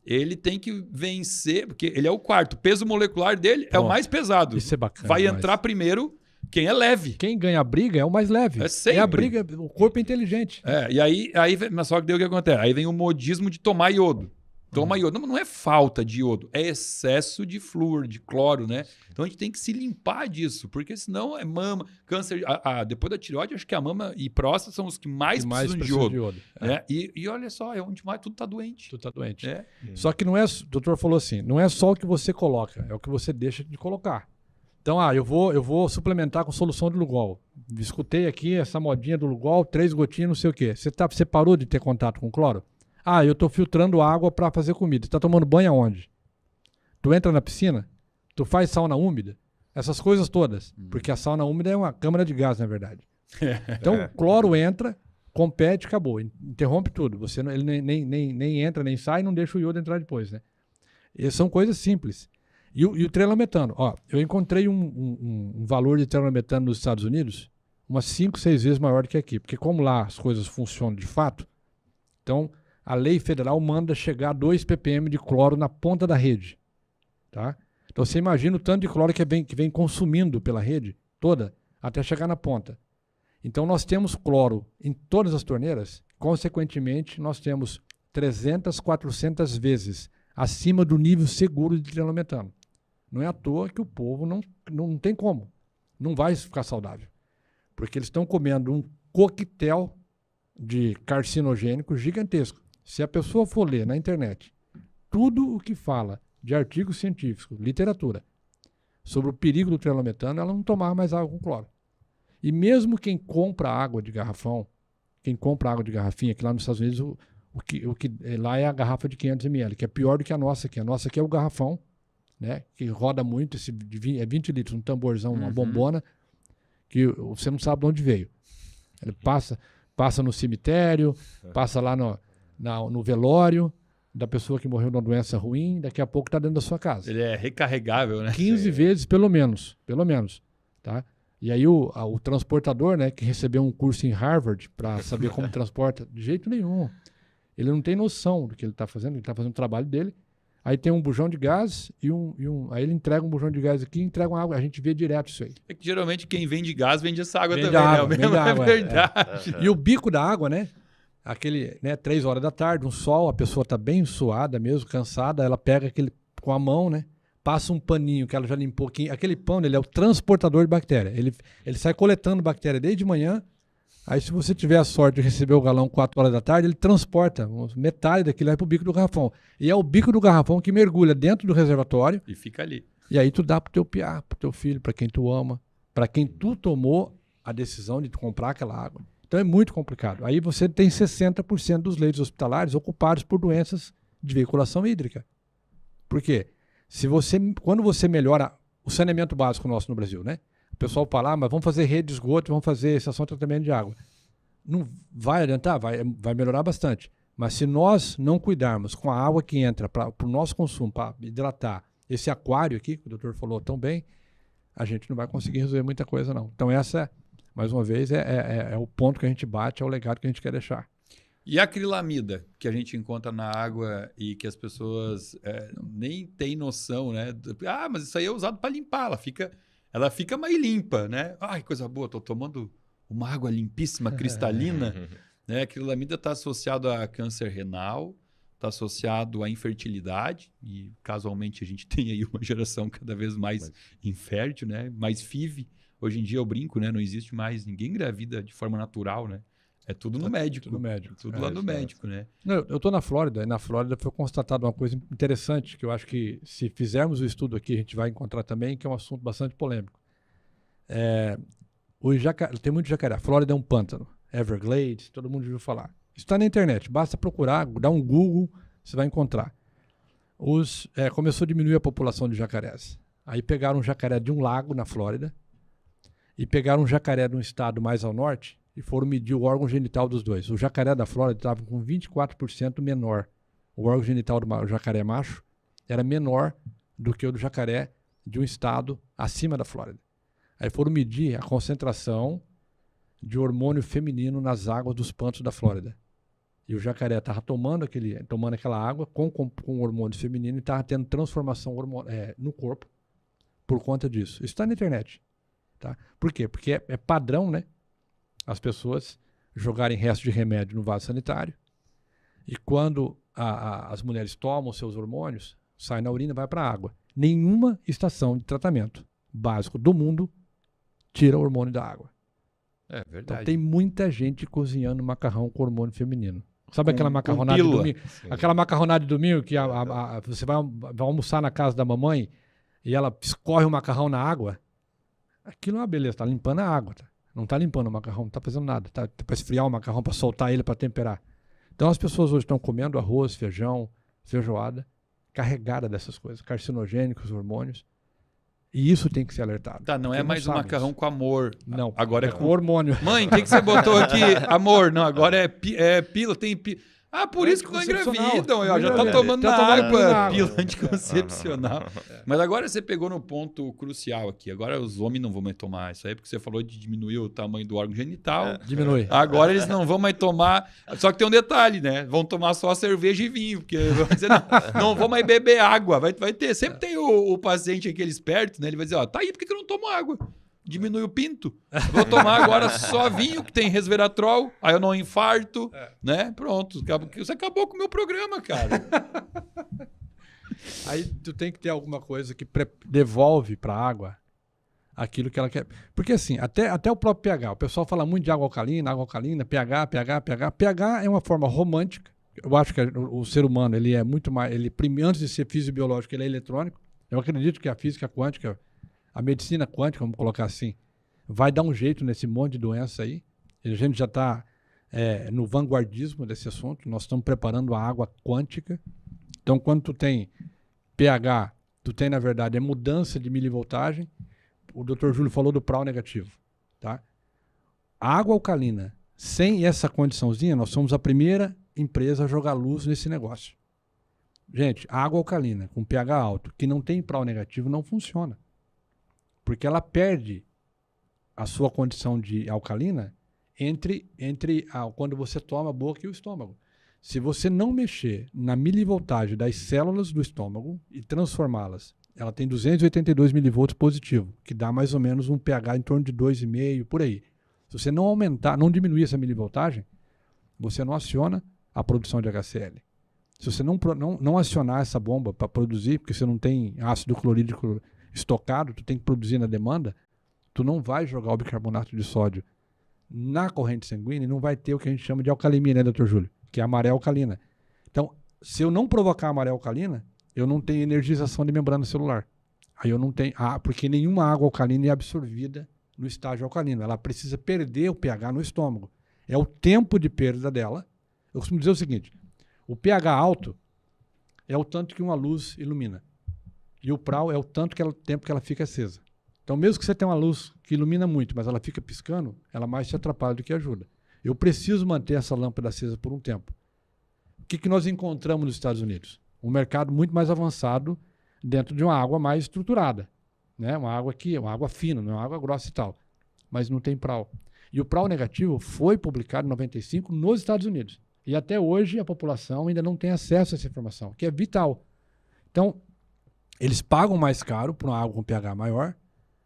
Ele tem que vencer, porque ele é o quarto. O peso molecular dele é o mais pesado. Isso é bacana. Vai entrar primeiro quem é leve. Quem ganha a briga é o mais leve. É sempre. A briga, o corpo é inteligente. E aí mas só que daí o que acontece? Aí vem o modismo de tomar iodo. Toma iodo. Não é falta de iodo, é excesso de flúor, de cloro, né? Então a gente tem que se limpar disso, porque senão é mama, câncer. Depois da tireoide, acho que a mama e próstata são os que mais precisam de iodo. Né? E olha só, é onde mais tudo está doente. Tudo está doente. É. Só que não é, o doutor falou assim, não é só o que você coloca, é o que você deixa de colocar. Então, eu vou suplementar com solução de Lugol. Escutei aqui essa modinha do Lugol, 3 gotinhas, não sei o quê. Você parou de ter contato com cloro? Eu tô filtrando água para fazer comida. Você tá tomando banho aonde? Tu entra na piscina? Tu faz sauna úmida? Essas coisas todas. Porque a sauna úmida é uma câmara de gás, na verdade. Então, o cloro entra, compete, acabou. Interrompe tudo. Ele nem entra, nem sai, não deixa o iodo entrar depois, né? E são coisas simples. E o trelametano. Eu encontrei um valor de trelametano nos Estados Unidos umas 5, 6 vezes maior do que aqui. Porque como lá as coisas funcionam de fato, então a lei federal manda chegar a 2 ppm de cloro na ponta da rede. Tá? Então você imagina o tanto de cloro que vem consumindo pela rede toda até chegar na ponta. Então nós temos cloro em todas as torneiras, consequentemente nós temos 300, 400 vezes acima do nível seguro de trelametano. Não é à toa que o povo não tem como. Não vai ficar saudável. Porque eles estão comendo um coquetel de carcinogênico gigantesco. Se a pessoa for ler na internet tudo o que fala de artigos científicos, literatura, sobre o perigo do trelametano, ela não tomar mais água com cloro. E mesmo quem compra água de garrafão, quem compra água de garrafinha, que lá nos Estados Unidos o que lá é a garrafa de 500 ml, que é pior do que a nossa aqui. A nossa aqui é o garrafão, né, que roda muito, é 20 litros, um tamborzão, uma bombona, que você não sabe de onde veio. Ele passa no cemitério, passa lá no velório da pessoa que morreu de uma doença ruim, daqui a pouco está dentro da sua casa. Ele é recarregável, né? 15 vezes, pelo menos. Tá? E aí o transportador, né, que recebeu um curso em Harvard para saber como transporta, de jeito nenhum. Ele não tem noção do que ele está fazendo, ele está fazendo o trabalho dele. Aí tem um bujão de gás aí ele entrega um bujão de gás aqui e entrega uma água. A gente vê direto isso aí. É que geralmente quem vende gás vende essa água Vende também, água, né? vende água, É verdade. E o bico da água, né? Aquele, né, 3 horas da tarde, um sol, a pessoa está bem suada mesmo, cansada, ela pega aquele com a mão, né? Passa um paninho que ela já limpou aqui. Aquele pano, ele é o transportador de bactéria. Ele sai coletando bactéria desde de manhã. Aí, se você tiver a sorte de receber o galão 4 horas da tarde, ele transporta metade daquilo aí pro bico do garrafão. E é o bico do garrafão que mergulha dentro do reservatório. E fica ali. E aí tu dá pro teu piá, pro teu filho, para quem tu ama, para quem tu tomou a decisão de comprar aquela água. Então é muito complicado. Aí você tem 60% dos leitos hospitalares ocupados por doenças de veiculação hídrica. Por quê? Quando você melhora o saneamento básico nosso no Brasil, né? O pessoal fala, mas vamos fazer rede de esgoto, vamos fazer estação de tratamento de água. Não vai adiantar? Vai melhorar bastante. Mas se nós não cuidarmos com a água que entra para o nosso consumo, para hidratar esse aquário aqui, que o doutor falou tão bem, a gente não vai conseguir resolver muita coisa, não. Então essa, mais uma vez, é o ponto que a gente bate, é o legado que a gente quer deixar. E a acrilamida que a gente encontra na água e que as pessoas nem têm noção, né? Mas isso aí é usado para limpar, ela fica mais limpa, né? Ai, coisa boa, tô tomando uma água limpíssima, cristalina. Né? A acrilamida está associado a câncer renal, está associado à infertilidade, e casualmente a gente tem aí uma geração cada vez mais infértil, né? Mais FIV. Hoje em dia eu brinco, né? Não existe mais ninguém engravida de forma natural, né? É tudo no médico. Tudo médico. Tudo lá no médico, né? Não, eu estou na Flórida, e na Flórida foi constatado uma coisa interessante, que eu acho que se fizermos o estudo aqui, a gente vai encontrar também, que é um assunto bastante polêmico. Tem muito jacaré. A Flórida é um pântano. Everglades, todo mundo ouviu falar. Isso está na internet, basta procurar, dar um Google, você vai encontrar. Começou a diminuir a população de jacarés. Aí pegaram um jacaré de um lago na Flórida e pegaram um jacaré de um estado mais ao norte e foram medir o órgão genital dos dois. O jacaré da Flórida estava com 24% menor. O órgão genital do jacaré macho era menor do que o do jacaré de um estado acima da Flórida. Aí foram medir a concentração de hormônio feminino nas águas dos pântanos da Flórida. E o jacaré estava tomando aquela água com hormônio feminino e estava tendo transformação no corpo por conta disso. Isso está na internet. Tá? Por quê? Porque é padrão, né? As pessoas jogarem resto de remédio no vaso sanitário e quando as mulheres tomam seus hormônios, sai na urina e vai para a água. Nenhuma estação de tratamento básico do mundo tira o hormônio da água. É verdade. Então tem muita gente cozinhando macarrão com hormônio feminino. Sabe aquela macarronada de domingo? Sim. Aquela macarronada de domingo que você vai almoçar na casa da mamãe e ela escorre o macarrão na água Aquilo é uma beleza, tá limpando a água, tá? Não tá limpando o macarrão, não tá fazendo nada, tá para esfriar o macarrão, para soltar ele, para temperar. Então as pessoas hoje estão comendo arroz, feijão, feijoada, carregada dessas coisas, carcinogênicos, hormônios. E isso tem que ser alertado. Tá, não é mais um macarrão com amor. Não, agora é com hormônio. Mãe, o que você botou aqui? Amor, não, agora é pila, tem pila. Ah, por isso que não engravidam. Já tá tomando na água, pila anticoncepcional. Mas agora você pegou no ponto crucial aqui. Agora os homens não vão mais tomar isso aí, porque você falou de diminuir o tamanho do órgão genital. Diminui. Agora eles não vão mais tomar. Só que tem um detalhe, né? Vão tomar só cerveja e vinho, porque vão dizer, não vou mais beber água. Vai ter. Sempre tem o paciente aquele esperto, né? Ele vai dizer, ó, tá aí, por que eu não tomo água? Diminui o pinto. Vou tomar agora só vinho que tem resveratrol, aí eu não infarto, né? Pronto. Você acabou com o meu programa, cara. Aí tu tem que ter alguma coisa que devolve para a água aquilo que ela quer. Porque assim, até o próprio pH. O pessoal fala muito de água alcalina, pH. pH é uma forma romântica. Eu acho que o ser humano, ele é muito mais... antes de ser fisibiológico, ele é eletrônico. Eu acredito que a física quântica... A medicina quântica, vamos colocar assim, vai dar um jeito nesse monte de doença aí. A gente já está no vanguardismo desse assunto. Nós estamos preparando a água quântica. Então, quando tu tem pH, tu tem, na verdade, mudança de milivoltagem. O Dr. Júlio falou do PRAL negativo. Tá? A água alcalina, sem essa condiçãozinha, nós somos a primeira empresa a jogar luz nesse negócio. Gente, a água alcalina com pH alto, que não tem PRAL negativo, não funciona. Porque ela perde a sua condição de alcalina entre quando você toma a boca e o estômago. Se você não mexer na milivoltagem das células do estômago e transformá-las, ela tem 282 milivolts positivo, que dá mais ou menos um pH em torno de 2,5, por aí. Se você não diminuir essa milivoltagem, você não aciona a produção de HCl. Se você não acionar essa bomba para produzir, porque você não tem ácido clorídrico estocado, tu tem que produzir na demanda, tu não vai jogar o bicarbonato de sódio na corrente sanguínea e não vai ter o que a gente chama de alcalemia, né, Dr. Júlio? Que é a maré alcalina. Então, se eu não provocar a maré alcalina, eu não tenho energização de membrana celular. Aí eu não tenho... porque nenhuma água alcalina é absorvida no estágio alcalino. Ela precisa perder o pH no estômago. É o tempo de perda dela. Eu costumo dizer o seguinte, o pH alto é o tanto que uma luz ilumina. E o PRAL é o tempo que ela fica acesa. Então, mesmo que você tenha uma luz que ilumina muito, mas ela fica piscando, ela mais te atrapalha do que ajuda. Eu preciso manter essa lâmpada acesa por um tempo. O que nós encontramos nos Estados Unidos? Um mercado muito mais avançado dentro de uma água mais estruturada. Né? Uma água fina, não é uma água grossa e tal. Mas não tem PRAL. E o PRAL negativo foi publicado em 95 nos Estados Unidos. E até hoje a população ainda não tem acesso a essa informação, que é vital. Então, eles pagam mais caro por uma água com pH maior,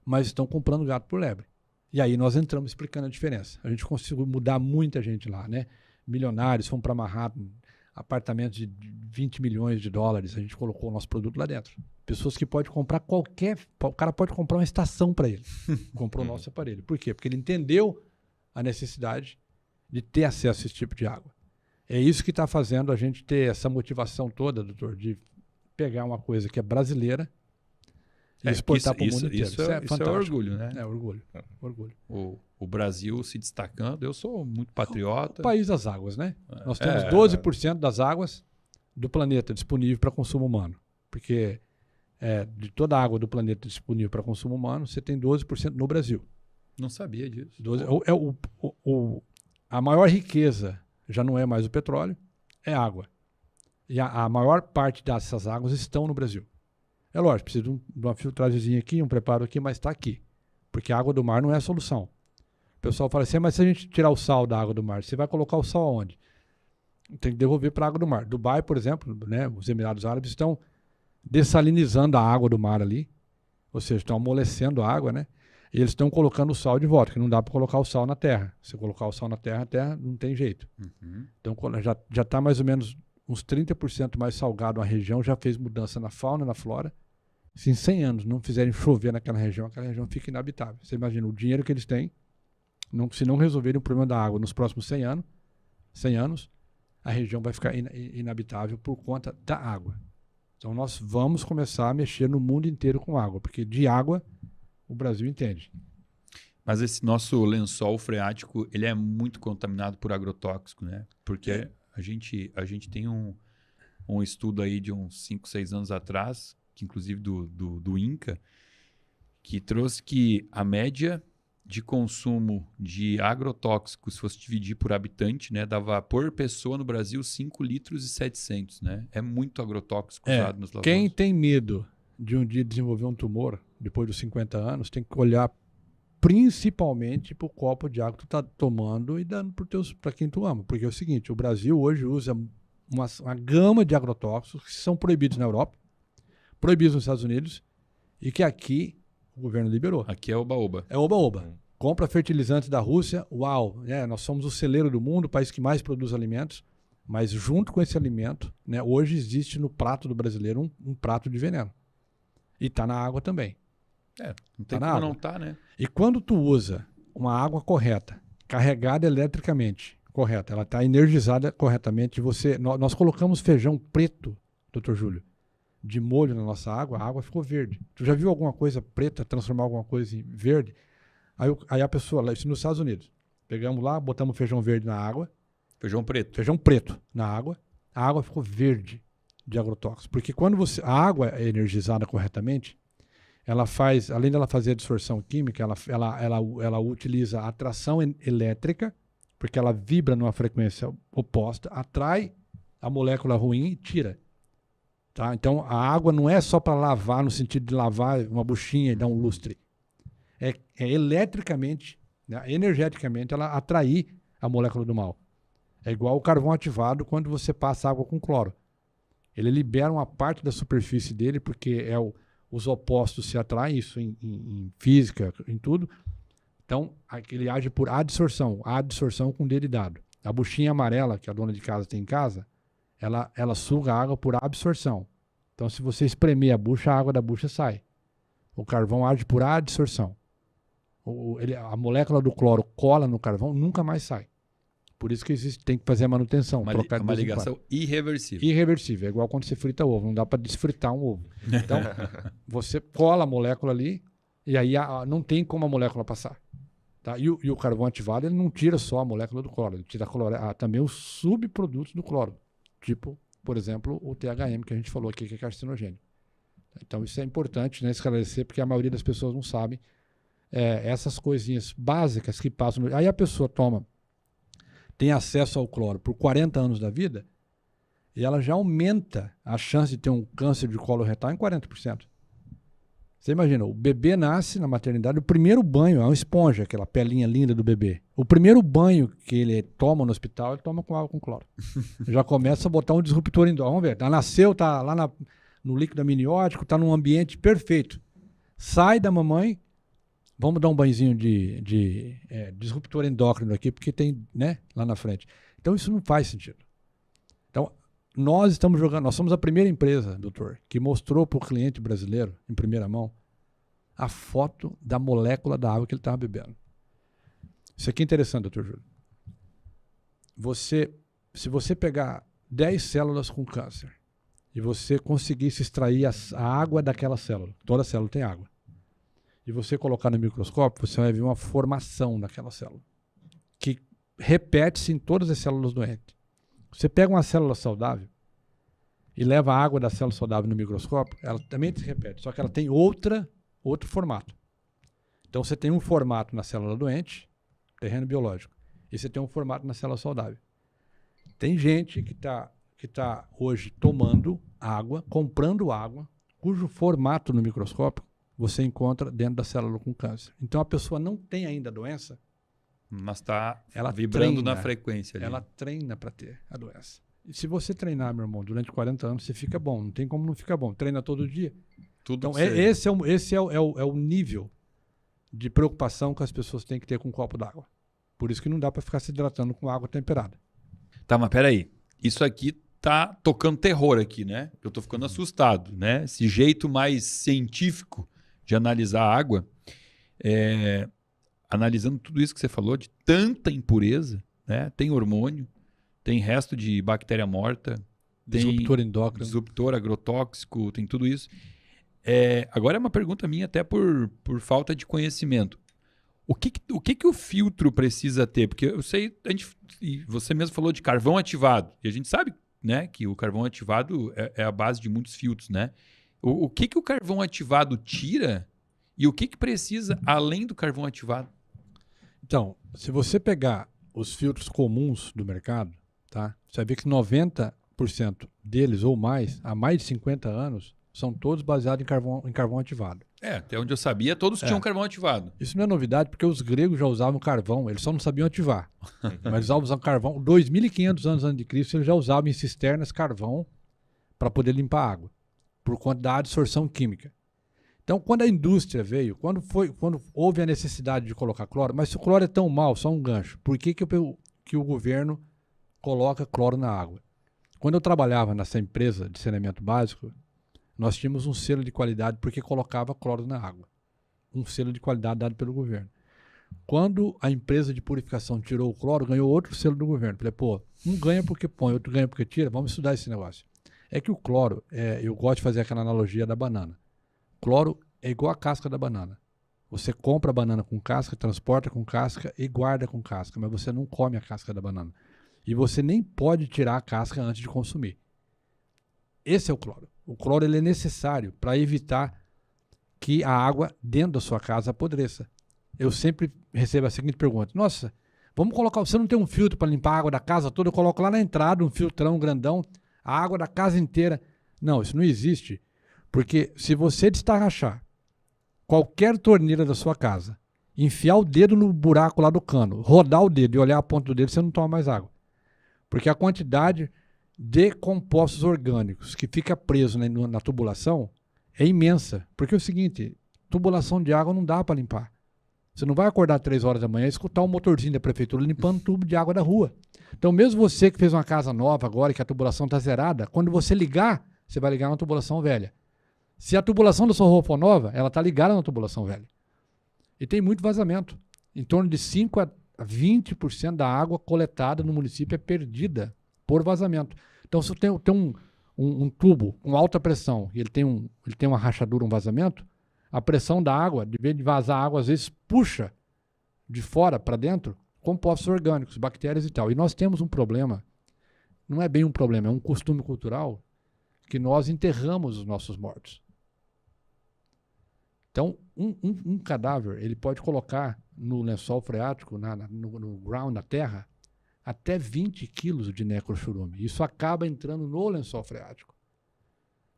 mas estão comprando gato por lebre. E aí nós entramos explicando a diferença. A gente conseguiu mudar muita gente lá, né? Milionários, fomos para Manhattan, apartamentos de 20 milhões de dólares, a gente colocou o nosso produto lá dentro. Pessoas que podem comprar o cara pode comprar uma estação para ele. Comprou o nosso aparelho. Por quê? Porque ele entendeu a necessidade de ter acesso a esse tipo de água. É isso que está fazendo a gente ter essa motivação toda, doutor, de pegar uma coisa que é brasileira e exportar para o mundo inteiro. Isso é fantástico. Isso é orgulho, né? É orgulho. O Brasil se destacando. Eu sou muito patriota. O país das águas, né? Nós temos 12% das águas do planeta disponível para consumo humano. Porque de toda a água do planeta disponível para consumo humano, você tem 12% no Brasil. Não sabia disso. A maior riqueza já não é mais o petróleo, é água. E a maior parte dessas águas estão no Brasil. É lógico, precisa de uma filtragemzinha aqui, um preparo aqui, mas está aqui. Porque a água do mar não é a solução. O pessoal fala assim, mas se a gente tirar o sal da água do mar, você vai colocar o sal aonde? Tem que devolver para a água do mar. Dubai, por exemplo, né, os Emirados Árabes estão dessalinizando a água do mar ali, ou seja, estão amolecendo a água, né? E eles estão colocando o sal de volta, que não dá para colocar o sal na terra. Se colocar o sal na terra, a terra não tem jeito. Uhum. Então, já está mais ou menos uns 30% mais salgado a região, já fez mudança na fauna, na flora. Se em 100 anos não fizerem chover naquela região, aquela região fica inabitável. Você imagina o dinheiro que eles têm, se não resolverem o problema da água nos próximos 100 anos, a região vai ficar inabitável por conta da água. Então nós vamos começar a mexer no mundo inteiro com água, porque de água o Brasil entende. Mas esse nosso lençol freático, ele é muito contaminado por agrotóxico, né? Porque a gente tem um estudo aí de uns 5, 6 anos atrás, que inclusive do INCA, que trouxe que a média de consumo de agrotóxicos, se fosse dividir por habitante, né, dava por pessoa no Brasil 5 litros e 700, né? É muito agrotóxico usado nos lavouras. Quem tem medo de um dia desenvolver um tumor, depois dos 50 anos, tem que olhar principalmente para o copo de água que tu está tomando e dando para quem tu ama. Porque é o seguinte, o Brasil hoje usa uma gama de agrotóxicos que são proibidos na Europa, proibidos nos Estados Unidos e que aqui o governo liberou. Aqui é oba-oba. É oba-oba. Compra fertilizantes da Rússia, uau, né? Nós somos o celeiro do mundo, o país que mais produz alimentos, mas junto com esse alimento, né, hoje existe no prato do brasileiro um prato de veneno. E está na água também. Não tem Tá na como água. não tá, né? E quando tu usa uma água correta, carregada eletricamente, correta, ela está energizada corretamente, nós colocamos feijão preto, Dr. Júlio, de molho na nossa água, a água ficou verde. Tu já viu alguma coisa preta transformar alguma coisa em verde? Aí a pessoa, isso nos Estados Unidos, pegamos lá, botamos feijão verde na água, Feijão feijão preto na água, a água ficou verde de agrotóxico. Porque quando a água é energizada corretamente, ela faz, além dela fazer a dissorção química, ela utiliza a atração elétrica, porque ela vibra numa frequência oposta, atrai a molécula ruim e tira. Tá? Então, a água não é só para lavar, no sentido de lavar uma buchinha e dar um lustre. É eletricamente, né, energeticamente, ela atrair a molécula do mal. É igual o carvão ativado quando você passa água com cloro. Ele libera uma parte da superfície dele, porque os opostos se atraem, isso em física, em tudo. Então, ele age por adsorção com dedo dado. A buchinha amarela que a dona de casa tem em casa, ela suga a água por absorção. Então, se você espremer a bucha, a água da bucha sai. O carvão age por adsorção. A molécula do cloro cola no carvão, nunca mais sai. Por isso que tem que fazer a manutenção. Uma ligação irreversível. Irreversível. É igual quando você frita ovo. Não dá para desfritar um ovo. Então, você cola a molécula ali e aí não tem como a molécula passar. Tá? E o carvão ativado, ele não tira só a molécula do cloro. Ele tira também os subprodutos do cloro. Tipo, por exemplo, o THM, que a gente falou aqui, que é carcinogênico. Então, isso é importante, né, esclarecer, porque a maioria das pessoas não sabe essas coisinhas básicas que passam. Aí a pessoa tem acesso ao cloro por 40 anos da vida e ela já aumenta a chance de ter um câncer de colo retal em 40%. Você imagina, o bebê nasce na maternidade, o primeiro banho é uma esponja, aquela pelinha linda do bebê. O primeiro banho que ele toma no hospital, ele toma com água com cloro. Já começa a botar um disruptor endócrino. Vamos ver, nasceu, tá lá no líquido amniótico, tá num ambiente perfeito. Sai da mamãe, vamos dar um banhozinho de disruptor endócrino aqui, porque tem, né, lá na frente. Então isso não faz sentido. Então, nós somos a primeira empresa, doutor, que mostrou para o cliente brasileiro, em primeira mão, a foto da molécula da água que ele estava bebendo. Isso aqui é interessante, doutor Júlio. Se você pegar 10 células com câncer e você conseguisse extrair a água daquela célula, toda célula tem água, e você colocar no microscópio, você vai ver uma formação naquela célula, que repete-se em todas as células doentes. Você pega uma célula saudável e leva a água da célula saudável no microscópio, ela também se repete, só que ela tem outro formato. Então você tem um formato na célula doente, terreno biológico, e você tem um formato na célula saudável. Tem gente que tá hoje tomando água, comprando água, cujo formato no microscópio você encontra dentro da célula com câncer. Então a pessoa não tem ainda a doença, mas está treina, vibrando na frequência ali. Ela treina para ter a doença. E se você treinar, meu irmão, durante 40 anos, você fica bom. Não tem como não ficar bom. Treina todo dia. Tudo então, esse é o nível de preocupação que as pessoas têm que ter com um copo d'água. Por isso que não dá para ficar se hidratando com água temperada. Tá, mas peraí. Isso aqui tá tocando terror aqui, né? Eu tô ficando assustado, né? Esse jeito mais científico de analisar a água, analisando tudo isso que você falou, de tanta impureza, né? Tem hormônio, tem resto de bactéria morta, tem disruptor endócrino, disruptor agrotóxico, tem tudo isso. Agora é uma pergunta minha até por falta de conhecimento. que o filtro precisa ter? Porque eu sei, e você mesmo falou de carvão ativado, e a gente sabe, né, que o carvão ativado é a base de muitos filtros, né? O que o carvão ativado tira e o que precisa além do carvão ativado? Então, se você pegar os filtros comuns do mercado, tá? Você vai ver que 90% deles ou mais, há mais de 50 anos, são todos baseados em carvão ativado. Até onde eu sabia, todos tinham carvão ativado. Isso não é novidade, porque os gregos já usavam carvão, eles só não sabiam ativar. Mas eles usavam carvão. 2.500 anos antes de Cristo, eles já usavam em cisternas carvão para poder limpar a água, por conta da adsorção química. Então, quando a indústria veio, quando houve a necessidade de colocar cloro, mas se o cloro é tão mal, só um gancho, por que o governo coloca cloro na água? Quando eu trabalhava nessa empresa de saneamento básico, nós tínhamos um selo de qualidade porque colocava cloro na água. Um selo de qualidade dado pelo governo. Quando a empresa de purificação tirou o cloro, ganhou outro selo do governo. Falei, um ganha porque põe, outro ganha porque tira, vamos estudar esse negócio. É que o cloro, eu gosto de fazer aquela analogia da banana. Cloro é igual a casca da banana. Você compra a banana com casca, transporta com casca e guarda com casca, mas você não come a casca da banana. E você nem pode tirar a casca antes de consumir. Esse é o cloro. O cloro ele é necessário para evitar que a água dentro da sua casa apodreça. Eu sempre recebo a seguinte pergunta. Nossa, vamos colocar... Você não tem um filtro para limpar a água da casa toda? Eu coloco lá na entrada um filtrão grandão, a água da casa inteira. Não, isso não existe. Porque se você destarrachar qualquer torneira da sua casa, enfiar o dedo no buraco lá do cano, rodar o dedo e olhar a ponta do dedo, você não toma mais água. Porque a quantidade de compostos orgânicos que fica preso na tubulação é imensa. Porque é o seguinte, tubulação de água não dá para limpar. Você não vai acordar 3 horas da manhã e escutar um motorzinho da prefeitura limpando tubo de água da rua. Então mesmo você que fez uma casa nova agora, que a tubulação está zerada, quando você ligar, você vai ligar na tubulação velha. Se a tubulação da sua rua for nova, ela está ligada na tubulação velha. E tem muito vazamento. Em torno de 5 a 20% da água coletada no município é perdida por vazamento. Então, se tem um tubo com alta pressão e ele tem uma rachadura, um vazamento, a pressão da água, de vez de vazar água, às vezes puxa de fora para dentro compostos orgânicos, bactérias e tal. E nós temos um problema, não é bem um problema, é um costume cultural, que nós enterramos os nossos mortos. Então, um cadáver, ele pode colocar no lençol freático, no ground, na terra, até 20 quilos de necrochurume. Isso acaba entrando no lençol freático.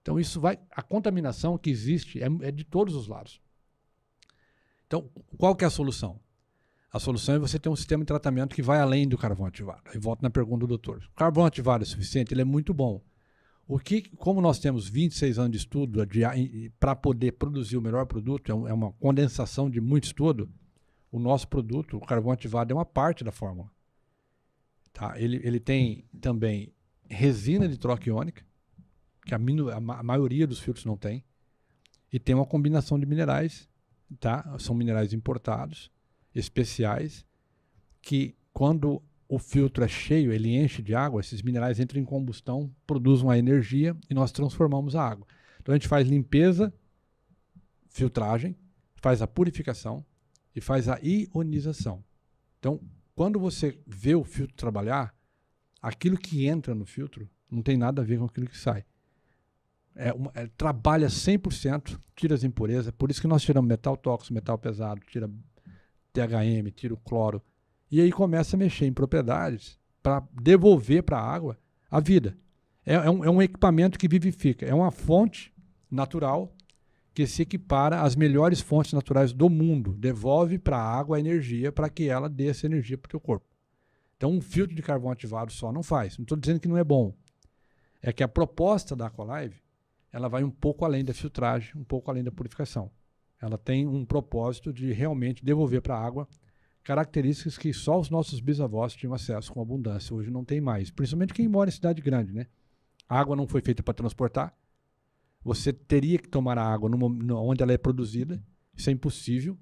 Então, a contaminação que existe é de todos os lados. Então, qual que é a solução? A solução é você ter um sistema de tratamento que vai além do carvão ativado. Aí volto na pergunta do doutor. O carvão ativado é suficiente? Ele é muito bom. Como nós temos 26 anos de estudo para poder produzir o melhor produto, é uma condensação de muito estudo, o nosso produto, o carvão ativado, é uma parte da fórmula. Tá? Ele tem também resina de troca iônica, que a maioria dos filtros não tem, e tem uma combinação de minerais, tá? São minerais importados, especiais, que quando o filtro é cheio, ele enche de água, esses minerais entram em combustão, produzem uma energia e nós transformamos a água. Então a gente faz limpeza, filtragem, faz a purificação e faz a ionização. Então, quando você vê o filtro trabalhar, aquilo que entra no filtro não tem nada a ver com aquilo que sai. Trabalha 100%, tira as impurezas, por isso que nós tiramos metal tóxico, metal pesado, tira THM, tira o cloro, e aí começa a mexer em propriedades para devolver para a água a vida. É um equipamento que vivifica, é uma fonte natural que se equipara às melhores fontes naturais do mundo, devolve para a água a energia para que ela dê essa energia para o teu corpo. Então um filtro de carvão ativado só não faz, não estou dizendo que não é bom. É que a proposta da Aqualive, ela vai um pouco além da filtragem, um pouco além da purificação. Ela tem um propósito de realmente devolver para a água características que só os nossos bisavós tinham acesso com abundância. Hoje não tem mais, principalmente quem mora em cidade grande, né? A água não foi feita para transportar. Você teria que tomar a água onde ela é produzida. Isso é impossível.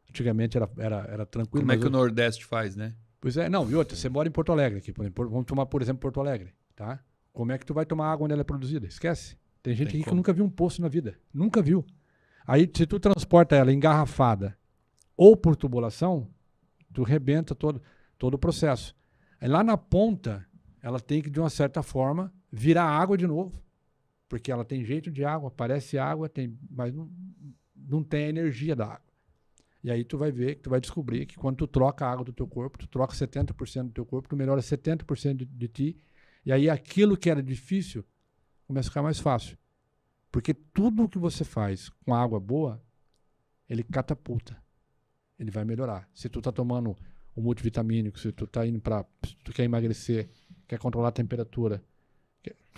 Antigamente era tranquilo. Como é que o Nordeste faz, né? Pois é, não. E outra, você mora em Porto Alegre aqui, por exemplo. Vamos tomar, por exemplo, Porto Alegre, tá? Como é que tu vai tomar água onde ela é produzida? Esquece. Tem gente aqui que nunca viu um poço na vida. Nunca viu. Aí, se tu transporta ela engarrafada ou por tubulação, tu rebenta todo o processo. Aí lá na ponta, ela tem que, de uma certa forma, virar água de novo. Porque ela tem jeito de água, parece água, mas não tem a energia da água. E aí tu vai ver, tu vai descobrir que quando tu troca a água do teu corpo, tu troca 70% do teu corpo, tu melhora 70% de ti. E aí aquilo que era difícil começa a ficar mais fácil. Porque tudo que você faz com água boa, ele catapulta. Ele vai melhorar. Se tu tá tomando um multivitamínico, se tu tá indo se tu quer emagrecer, quer controlar a temperatura.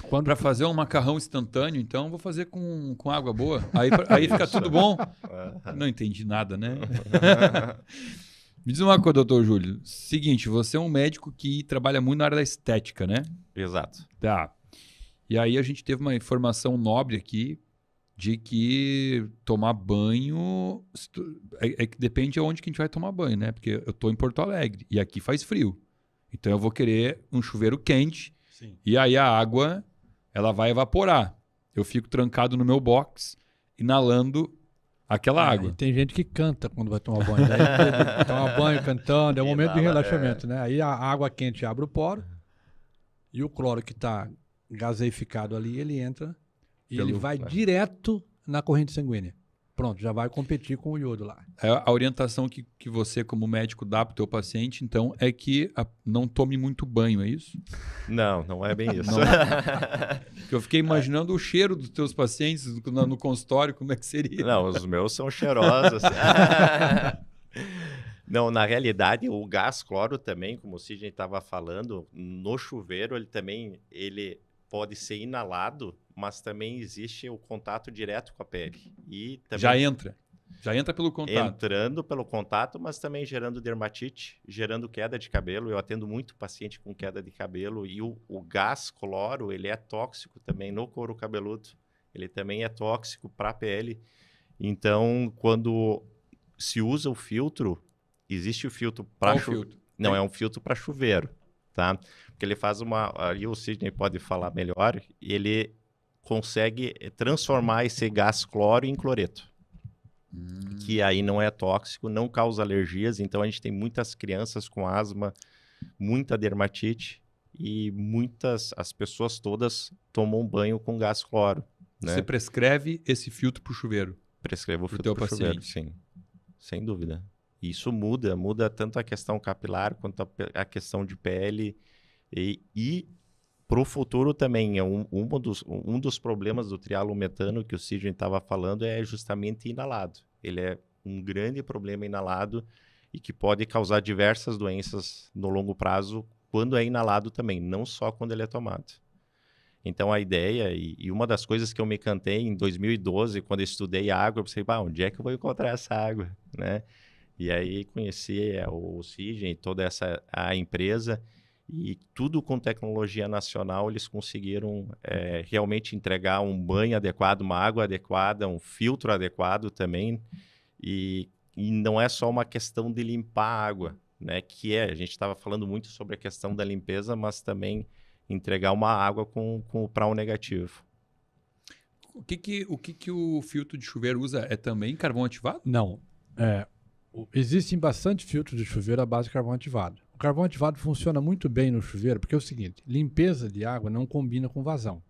Para fazer um macarrão instantâneo, então, vou fazer com água boa. Aí fica tudo bom. Não entendi nada, né? Me diz uma coisa, doutor Júlio. Seguinte, você é um médico que trabalha muito na área da estética, né? Exato. Tá. E aí a gente teve uma informação nobre aqui de que tomar banho é que depende de onde que a gente vai tomar banho, né? Porque eu tô em Porto Alegre e aqui faz frio. Então eu vou querer um chuveiro quente. Sim. E aí a água, ela vai evaporar. Eu fico trancado no meu box, inalando aquela água. E tem gente que canta quando vai tomar banho. Daí, toma banho cantando, é um momento de relaxamento, né? Aí a água quente abre o poro e o cloro que está gaseificado ali, ele entra e ele vai direto na corrente sanguínea. Pronto, já vai competir com o iodo lá. A orientação que você, como médico, dá para o teu paciente, então, é que não tome muito banho, é isso? Não é bem isso. Porque eu fiquei imaginando o cheiro dos teus pacientes no consultório, como é que seria? Não, os meus são cheirosos. Não, na realidade, o gás cloro também, como o Sidney estava falando, no chuveiro ele pode ser inalado, mas também existe o contato direto com a pele. E também Já entra pelo contato. Entrando pelo contato, mas também gerando dermatite, gerando queda de cabelo. Eu atendo muito paciente com queda de cabelo e o gás cloro, ele é tóxico também no couro cabeludo. Ele também é tóxico para a pele. Então, quando se usa o filtro, existe o filtro para chuveiro. Não, é um filtro para chuveiro, tá? Porque ele faz ali o Sidney pode falar melhor, ele consegue transformar esse gás cloro em cloreto. Que aí não é tóxico, não causa alergias. Então a gente tem muitas crianças com asma, muita dermatite e as pessoas todas tomam banho com gás cloro. Né? Você prescreve esse filtro para o chuveiro? Prescrevo o filtro para o chuveiro, sim. Sem dúvida. Isso muda tanto a questão capilar quanto a questão de pele. E para o futuro também, um dos problemas do trialometano que o Sidney estava falando é justamente inalado. Ele é um grande problema inalado e que pode causar diversas doenças no longo prazo quando é inalado também, não só quando ele é tomado. Então a ideia, e uma das coisas que eu me encantei em 2012, quando eu estudei água, eu pensei, onde é que eu vou encontrar essa água? Né? E aí conheci o Sidney, toda a empresa. E tudo com tecnologia nacional, eles conseguiram realmente entregar um banho adequado, uma água adequada, um filtro adequado também. E não é só uma questão de limpar a água, né? A gente estava falando muito sobre a questão da limpeza, mas também entregar uma água com o prão negativo. O que o filtro de chuveiro usa? É também carvão ativado? Não. Existem bastante filtros de chuveiro à base de carvão ativado. O carvão ativado funciona muito bem no chuveiro, porque é o seguinte, limpeza de água não combina com vazão.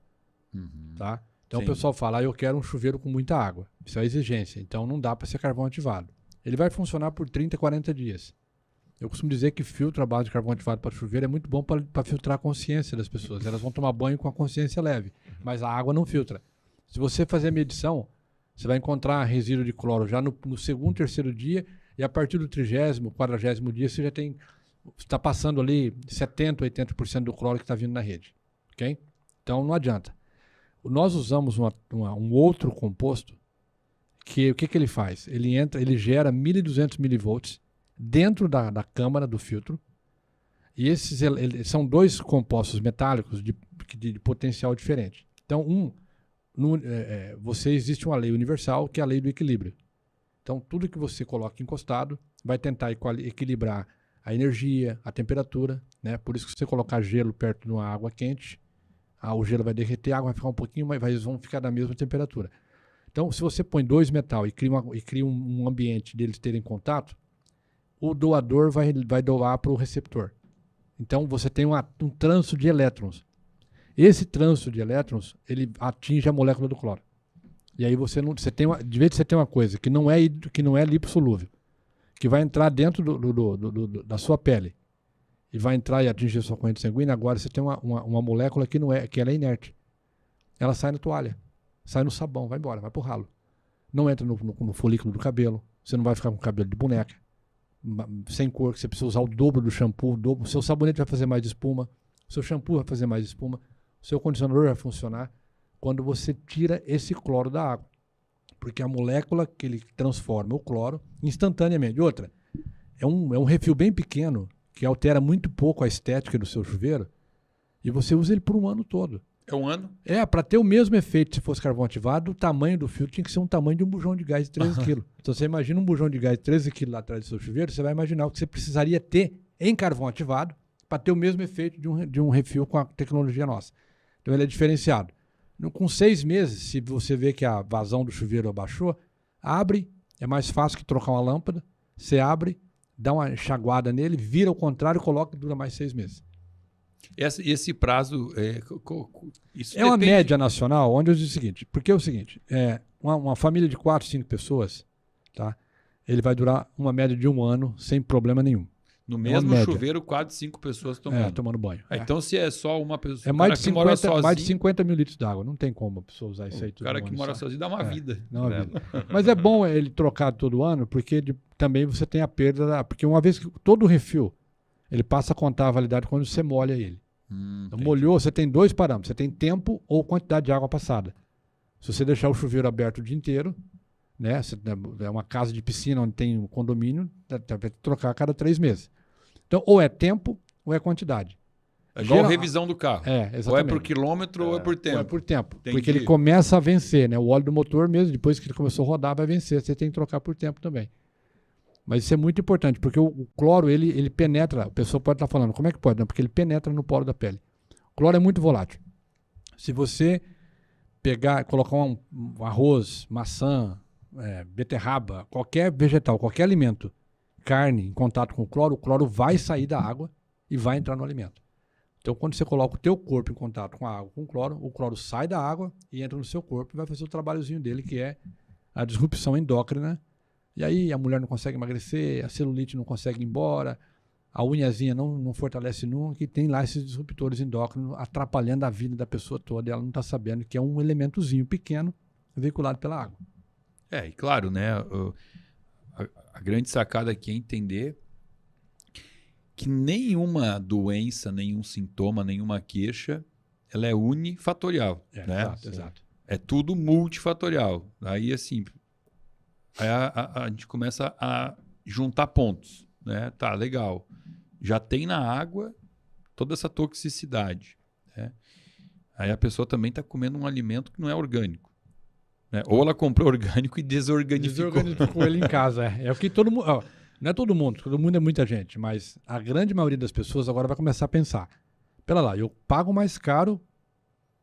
Tá? Então o pessoal fala, eu quero um chuveiro com muita água. Isso é exigência, então não dá para ser carvão ativado. Ele vai funcionar por 30, 40 dias. Eu costumo dizer que filtro à base de carvão ativado para chuveiro é muito bom para filtrar a consciência das pessoas. Elas vão tomar banho com a consciência leve, mas a água não filtra. Se você fazer a medição, você vai encontrar resíduo de cloro já no segundo, terceiro dia, e a partir do 30º, 40º dia, você já está passando ali 70%, 80% do cloro que está vindo na rede. Okay? Então não adianta. Nós usamos um outro composto que o que ele faz? Ele gera 1.200 milivolts dentro da câmara do filtro. E esses são dois compostos metálicos de potencial diferente. Então, existe uma lei universal, que é a lei do equilíbrio. Então, tudo que você coloca encostado vai tentar equilibrar a energia, a temperatura, né? Por isso que se você colocar gelo perto de uma água quente, o gelo vai derreter, a água vai ficar um pouquinho, mas vão ficar da mesma temperatura. Então, se você põe dois metal e cria um ambiente deles terem contato, o doador vai doar para o receptor. Então, você tem um trânsito de elétrons. Esse trânsito de elétrons, ele atinge a molécula do cloro. E aí de vez de você ter uma coisa que não é lipossolúvel, que vai entrar dentro da sua pele e vai entrar e atingir a sua corrente sanguínea, agora você tem uma molécula que ela é inerte. Ela sai na toalha, sai no sabão, vai embora, vai pro ralo. Não entra no folículo do cabelo, você não vai ficar com cabelo de boneca, sem cor, que você precisa usar o dobro do shampoo, o seu sabonete vai fazer mais espuma, o seu shampoo vai fazer mais espuma, o seu condicionador vai funcionar quando você tira esse cloro da água. Porque a molécula que ele transforma o cloro instantaneamente. Outra, é um refil bem pequeno que altera muito pouco a estética do seu chuveiro e você usa ele por um ano todo. É um ano? Para ter o mesmo efeito se fosse carvão ativado, o tamanho do filtro tinha que ser um tamanho de um bujão de gás de 13 kg. Então você imagina um bujão de gás de 13 kg lá atrás do seu chuveiro, você vai imaginar o que você precisaria ter em carvão ativado para ter o mesmo efeito de um refil com a tecnologia nossa. Então ele é diferenciado. Com 6 meses, se você vê que a vazão do chuveiro abaixou, abre, é mais fácil que trocar uma lâmpada, você abre, dá uma enxaguada nele, vira ao contrário, coloca e dura mais 6 meses. Esse prazo... Isso uma média nacional, onde eu digo o seguinte, porque é o seguinte, uma família de 4, 5 pessoas, tá? Ele vai durar uma média de 1 ano sem problema nenhum. No mesmo chuveiro, 4, 5 pessoas tomando banho. Então, se é só uma pessoa... É mais de 50 mil litros d'água. Não tem como a pessoa usar isso aí tudo. O cara que mora sozinho dá uma vida. Dá uma vida. Mas é bom ele trocar todo ano, porque também você tem a perda... Porque uma vez que todo refil, ele passa a contar a validade quando você molha ele. Então, molhou, você tem 2 parâmetros. Você tem tempo ou quantidade de água passada. Se você deixar o chuveiro aberto o dia inteiro, né? É uma casa de piscina onde tem um condomínio, vai trocar a cada 3 meses. Então, ou é tempo ou é quantidade. É igual a revisão do carro. Exatamente. Ou é por quilômetro ou é por tempo. Ou é por tempo. Entendi. Porque ele começa a vencer, né? O óleo do motor mesmo, depois que ele começou a rodar, vai vencer. Você tem que trocar por tempo também. Mas isso é muito importante, porque o cloro, ele penetra. A pessoa pode estar falando, como é que pode? Não, porque ele penetra no poro da pele. O cloro é muito volátil. Se você colocar um arroz, maçã, beterraba, qualquer vegetal, qualquer alimento, carne em contato com o cloro vai sair da água e vai entrar no alimento. Então, quando você coloca o teu corpo em contato com a água, com o cloro sai da água e entra no seu corpo e vai fazer o trabalhozinho dele, que é a disrupção endócrina. E aí a mulher não consegue emagrecer, a celulite não consegue ir embora, a unhazinha não fortalece nunca, e tem lá esses disruptores endócrinos atrapalhando a vida da pessoa toda e ela não está sabendo que é um elementozinho pequeno veiculado pela água. E claro, né? A grande sacada aqui é entender que nenhuma doença, nenhum sintoma, nenhuma queixa, ela é unifatorial. Né? Exato. É tudo multifatorial. Aí, assim, a gente começa a juntar pontos. Né? Tá, legal. Já tem na água toda essa toxicidade. Né? Aí a pessoa também está comendo um alimento que não é orgânico. Né? Ou ela comprou orgânico e desorganificou ele em casa. É o que todo mundo... não é todo mundo é muita gente, mas a grande maioria das pessoas agora vai começar a pensar, pera lá, eu pago mais caro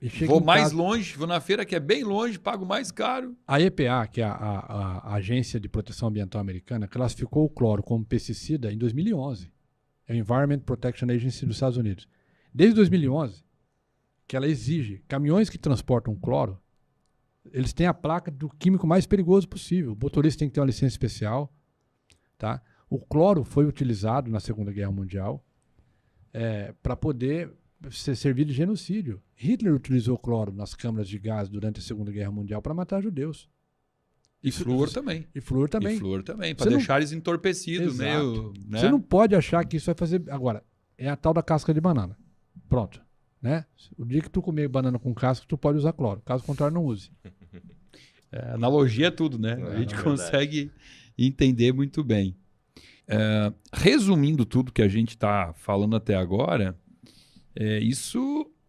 e chego vou mais longe, vou na feira que é bem longe, pago mais caro. A EPA, que é a Agência de Proteção Ambiental Americana, classificou o cloro como pesticida em 2011. É o Environment Protection Agency dos Estados Unidos. Desde 2011, que ela exige caminhões que transportam cloro, eles têm a placa do químico mais perigoso possível. O motorista tem que ter uma licença especial. Tá? O cloro foi utilizado na Segunda Guerra Mundial para poder ser servido de genocídio. Hitler utilizou cloro nas câmaras de gás durante a Segunda Guerra Mundial para matar judeus. E flúor também. E flúor também. Para deixar eles entorpecidos. Meio, né? Você não pode achar que isso vai fazer... Agora, é a tal da casca de banana. Pronto. Né? O dia que tu comer banana com casca, tu pode usar cloro. Caso contrário, não use. Analogia é tudo, né? A gente consegue entender muito bem. Resumindo tudo que a gente está falando até agora,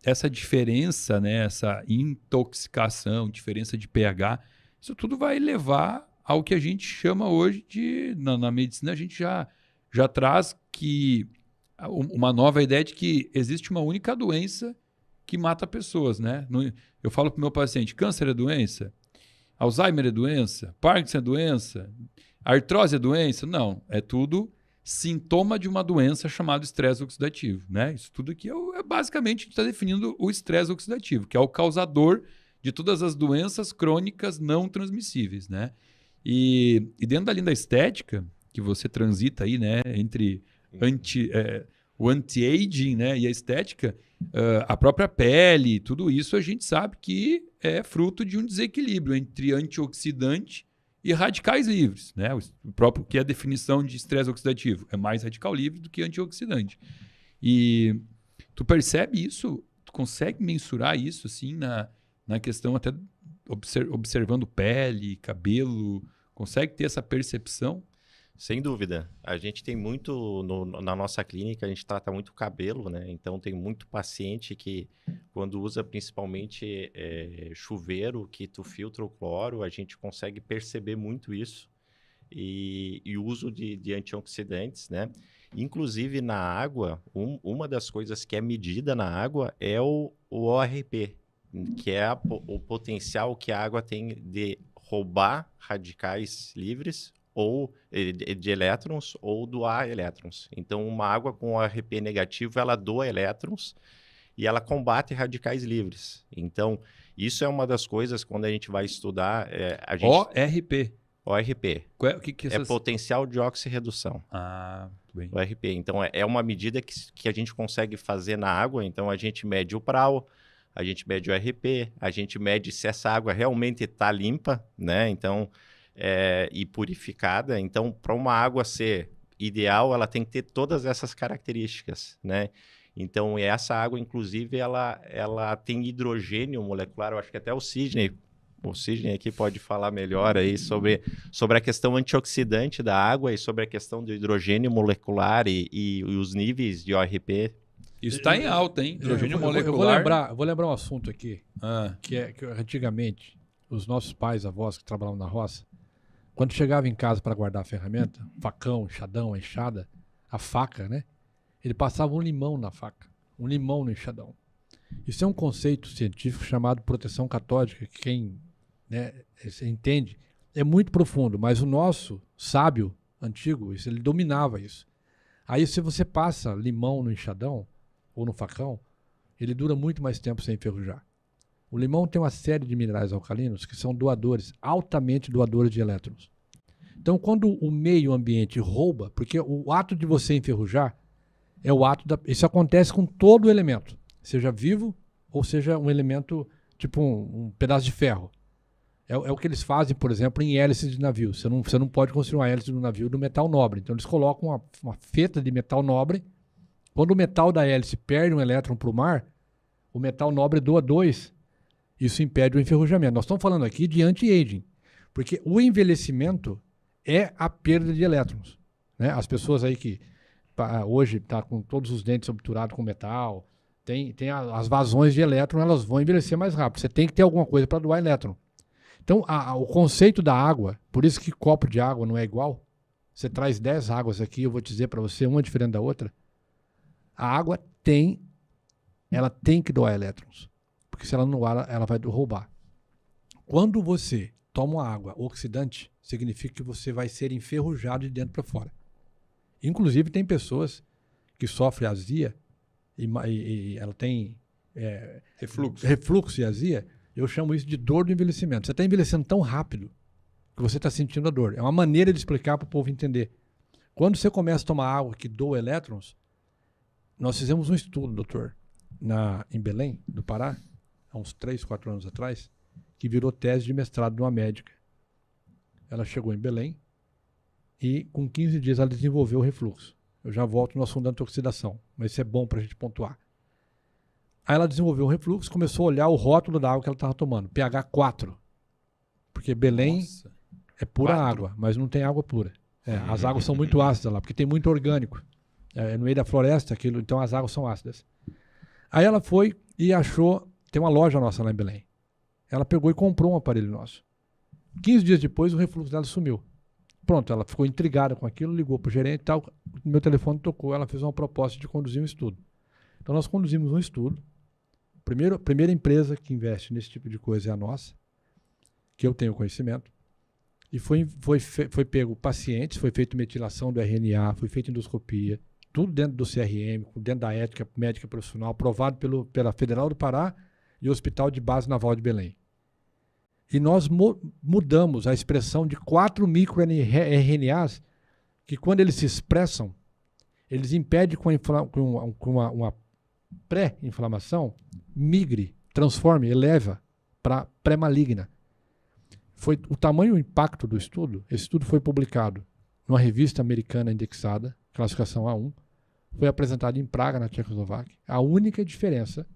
essa diferença, né? Essa intoxicação, diferença de pH, isso tudo vai levar ao que a gente chama hoje de... Na medicina, a gente já traz que... uma nova ideia de que existe uma única doença que mata pessoas, né? Eu falo para o meu paciente, câncer é doença? Alzheimer é doença? Parkinson é doença? Artrose é doença? Não, é tudo sintoma de uma doença chamada estresse oxidativo, né? Isso tudo aqui basicamente está definindo o estresse oxidativo, que é o causador de todas as doenças crônicas não transmissíveis, né? E dentro da linha da estética, que você transita aí, né, entre o anti-aging, né, e a estética, a própria pele, tudo isso a gente sabe que é fruto de um desequilíbrio entre antioxidante e radicais livres, né? O próprio que é a definição de estresse oxidativo é mais radical livre do que antioxidante. E tu percebe isso? Tu consegue mensurar isso assim na questão até observando pele, cabelo, consegue ter essa percepção? Sem dúvida. A gente tem muito, na nossa clínica, a gente trata muito cabelo, né? Então, tem muito paciente que, quando usa principalmente chuveiro, que tu filtra o cloro, a gente consegue perceber muito isso. E o uso de antioxidantes, né? Inclusive, na água, uma das coisas que é medida na água é o ORP, que é o potencial que a água tem de roubar radicais livres ou de elétrons ou doar elétrons. Então, uma água com ORP negativo, ela doa elétrons e ela combate radicais livres. Então, isso é uma das coisas quando a gente vai estudar... a gente... ORP. ORP. O que é potencial de oxirredução. Ah, muito bem. ORP. Então, é uma medida que a gente consegue fazer na água. Então, a gente mede o PRAL, a gente mede o ORP, a gente mede se essa água realmente está limpa, né? Então... e purificada. Então, para uma água ser ideal, ela tem que ter todas essas características, né? Então, essa água, inclusive, ela tem hidrogênio molecular. Eu acho que até o Sidney aqui pode falar melhor aí sobre a questão antioxidante da água e sobre a questão do hidrogênio molecular e os níveis de ORP. Isso está em alta, hein? Hidrogênio molecular. Eu vou lembrar um assunto aqui, que antigamente, os nossos pais, avós que trabalhavam na roça, quando chegava em casa para guardar a ferramenta, facão, enxadão, enxada, a faca, né? Ele passava um limão na faca, um limão no enxadão. Isso é um conceito científico chamado proteção catódica, que quem entende é muito profundo, mas o nosso sábio antigo, ele dominava isso. Aí se você passa limão no enxadão ou no facão, ele dura muito mais tempo sem enferrujar. O limão tem uma série de minerais alcalinos que são doadores, altamente doadores de elétrons. Então, quando o meio ambiente rouba, porque o ato de você enferrujar é o ato isso acontece com todo elemento, seja vivo ou seja um elemento tipo um pedaço de ferro. É o que eles fazem, por exemplo, em hélices de navio. Você não pode construir uma hélice do navio do metal nobre. Então, eles colocam uma feta de metal nobre. Quando o metal da hélice perde um elétron para o mar, o metal nobre doa 2. Isso impede o enferrujamento. Nós estamos falando aqui de anti-aging, porque o envelhecimento é a perda de elétrons, né? As pessoas aí que hoje estão com todos os dentes obturados com metal, tem as vazões de elétron, elas vão envelhecer mais rápido. Você tem que ter alguma coisa para doar elétron. Então, o conceito da água, por isso que copo de água não é igual. Você traz 10 águas aqui, eu vou dizer para você, uma diferente da outra. A água ela tem que doar elétrons. Porque se ela não doar, ela vai roubar. Quando você toma uma água oxidante, significa que você vai ser enferrujado de dentro para fora. Inclusive, tem pessoas que sofrem azia e ela tem refluxo e azia. Eu chamo isso de dor do envelhecimento. Você está envelhecendo tão rápido que você está sentindo a dor. É uma maneira de explicar para o povo entender. Quando você começa a tomar água que doa elétrons, nós fizemos um estudo, doutor, em Belém, do Pará, há uns 3, 4 anos atrás, que virou tese de mestrado de uma médica. Ela chegou em Belém e, com 15 dias, ela desenvolveu o refluxo. Eu já volto no assunto da antioxidação, mas isso é bom para a gente pontuar. Aí ela desenvolveu o refluxo, começou a olhar o rótulo da água que ela estava tomando, pH 4. Porque Belém é pura 4. água, mas não tem água pura. As águas são muito ácidas lá, porque tem muito orgânico. No meio da floresta, então as águas são ácidas. Aí ela foi e achou, tem uma loja nossa lá em Belém. Ela pegou e comprou um aparelho nosso. 15 dias depois, o refluxo dela sumiu. Pronto, ela ficou intrigada com aquilo, ligou para o gerente e tal. Meu telefone tocou, ela fez uma proposta de conduzir um estudo. Então, nós conduzimos um estudo. A primeira empresa que investe nesse tipo de coisa é a nossa, que eu tenho conhecimento. E foi pego pacientes, foi feita metilação do RNA, foi feita endoscopia, tudo dentro do CRM, dentro da ética médica profissional, aprovado pela Federal do Pará e o Hospital de Base Naval de Belém. E nós mudamos a expressão de 4 microRNAs, que quando eles se expressam, eles impedem com uma pré-inflamação, migre, transforme, eleva para pré-maligna. Foi o tamanho e o impacto do estudo. Esse estudo foi publicado numa revista americana indexada, classificação A1, foi apresentado em Praga, na Tchecoslováquia. A única diferença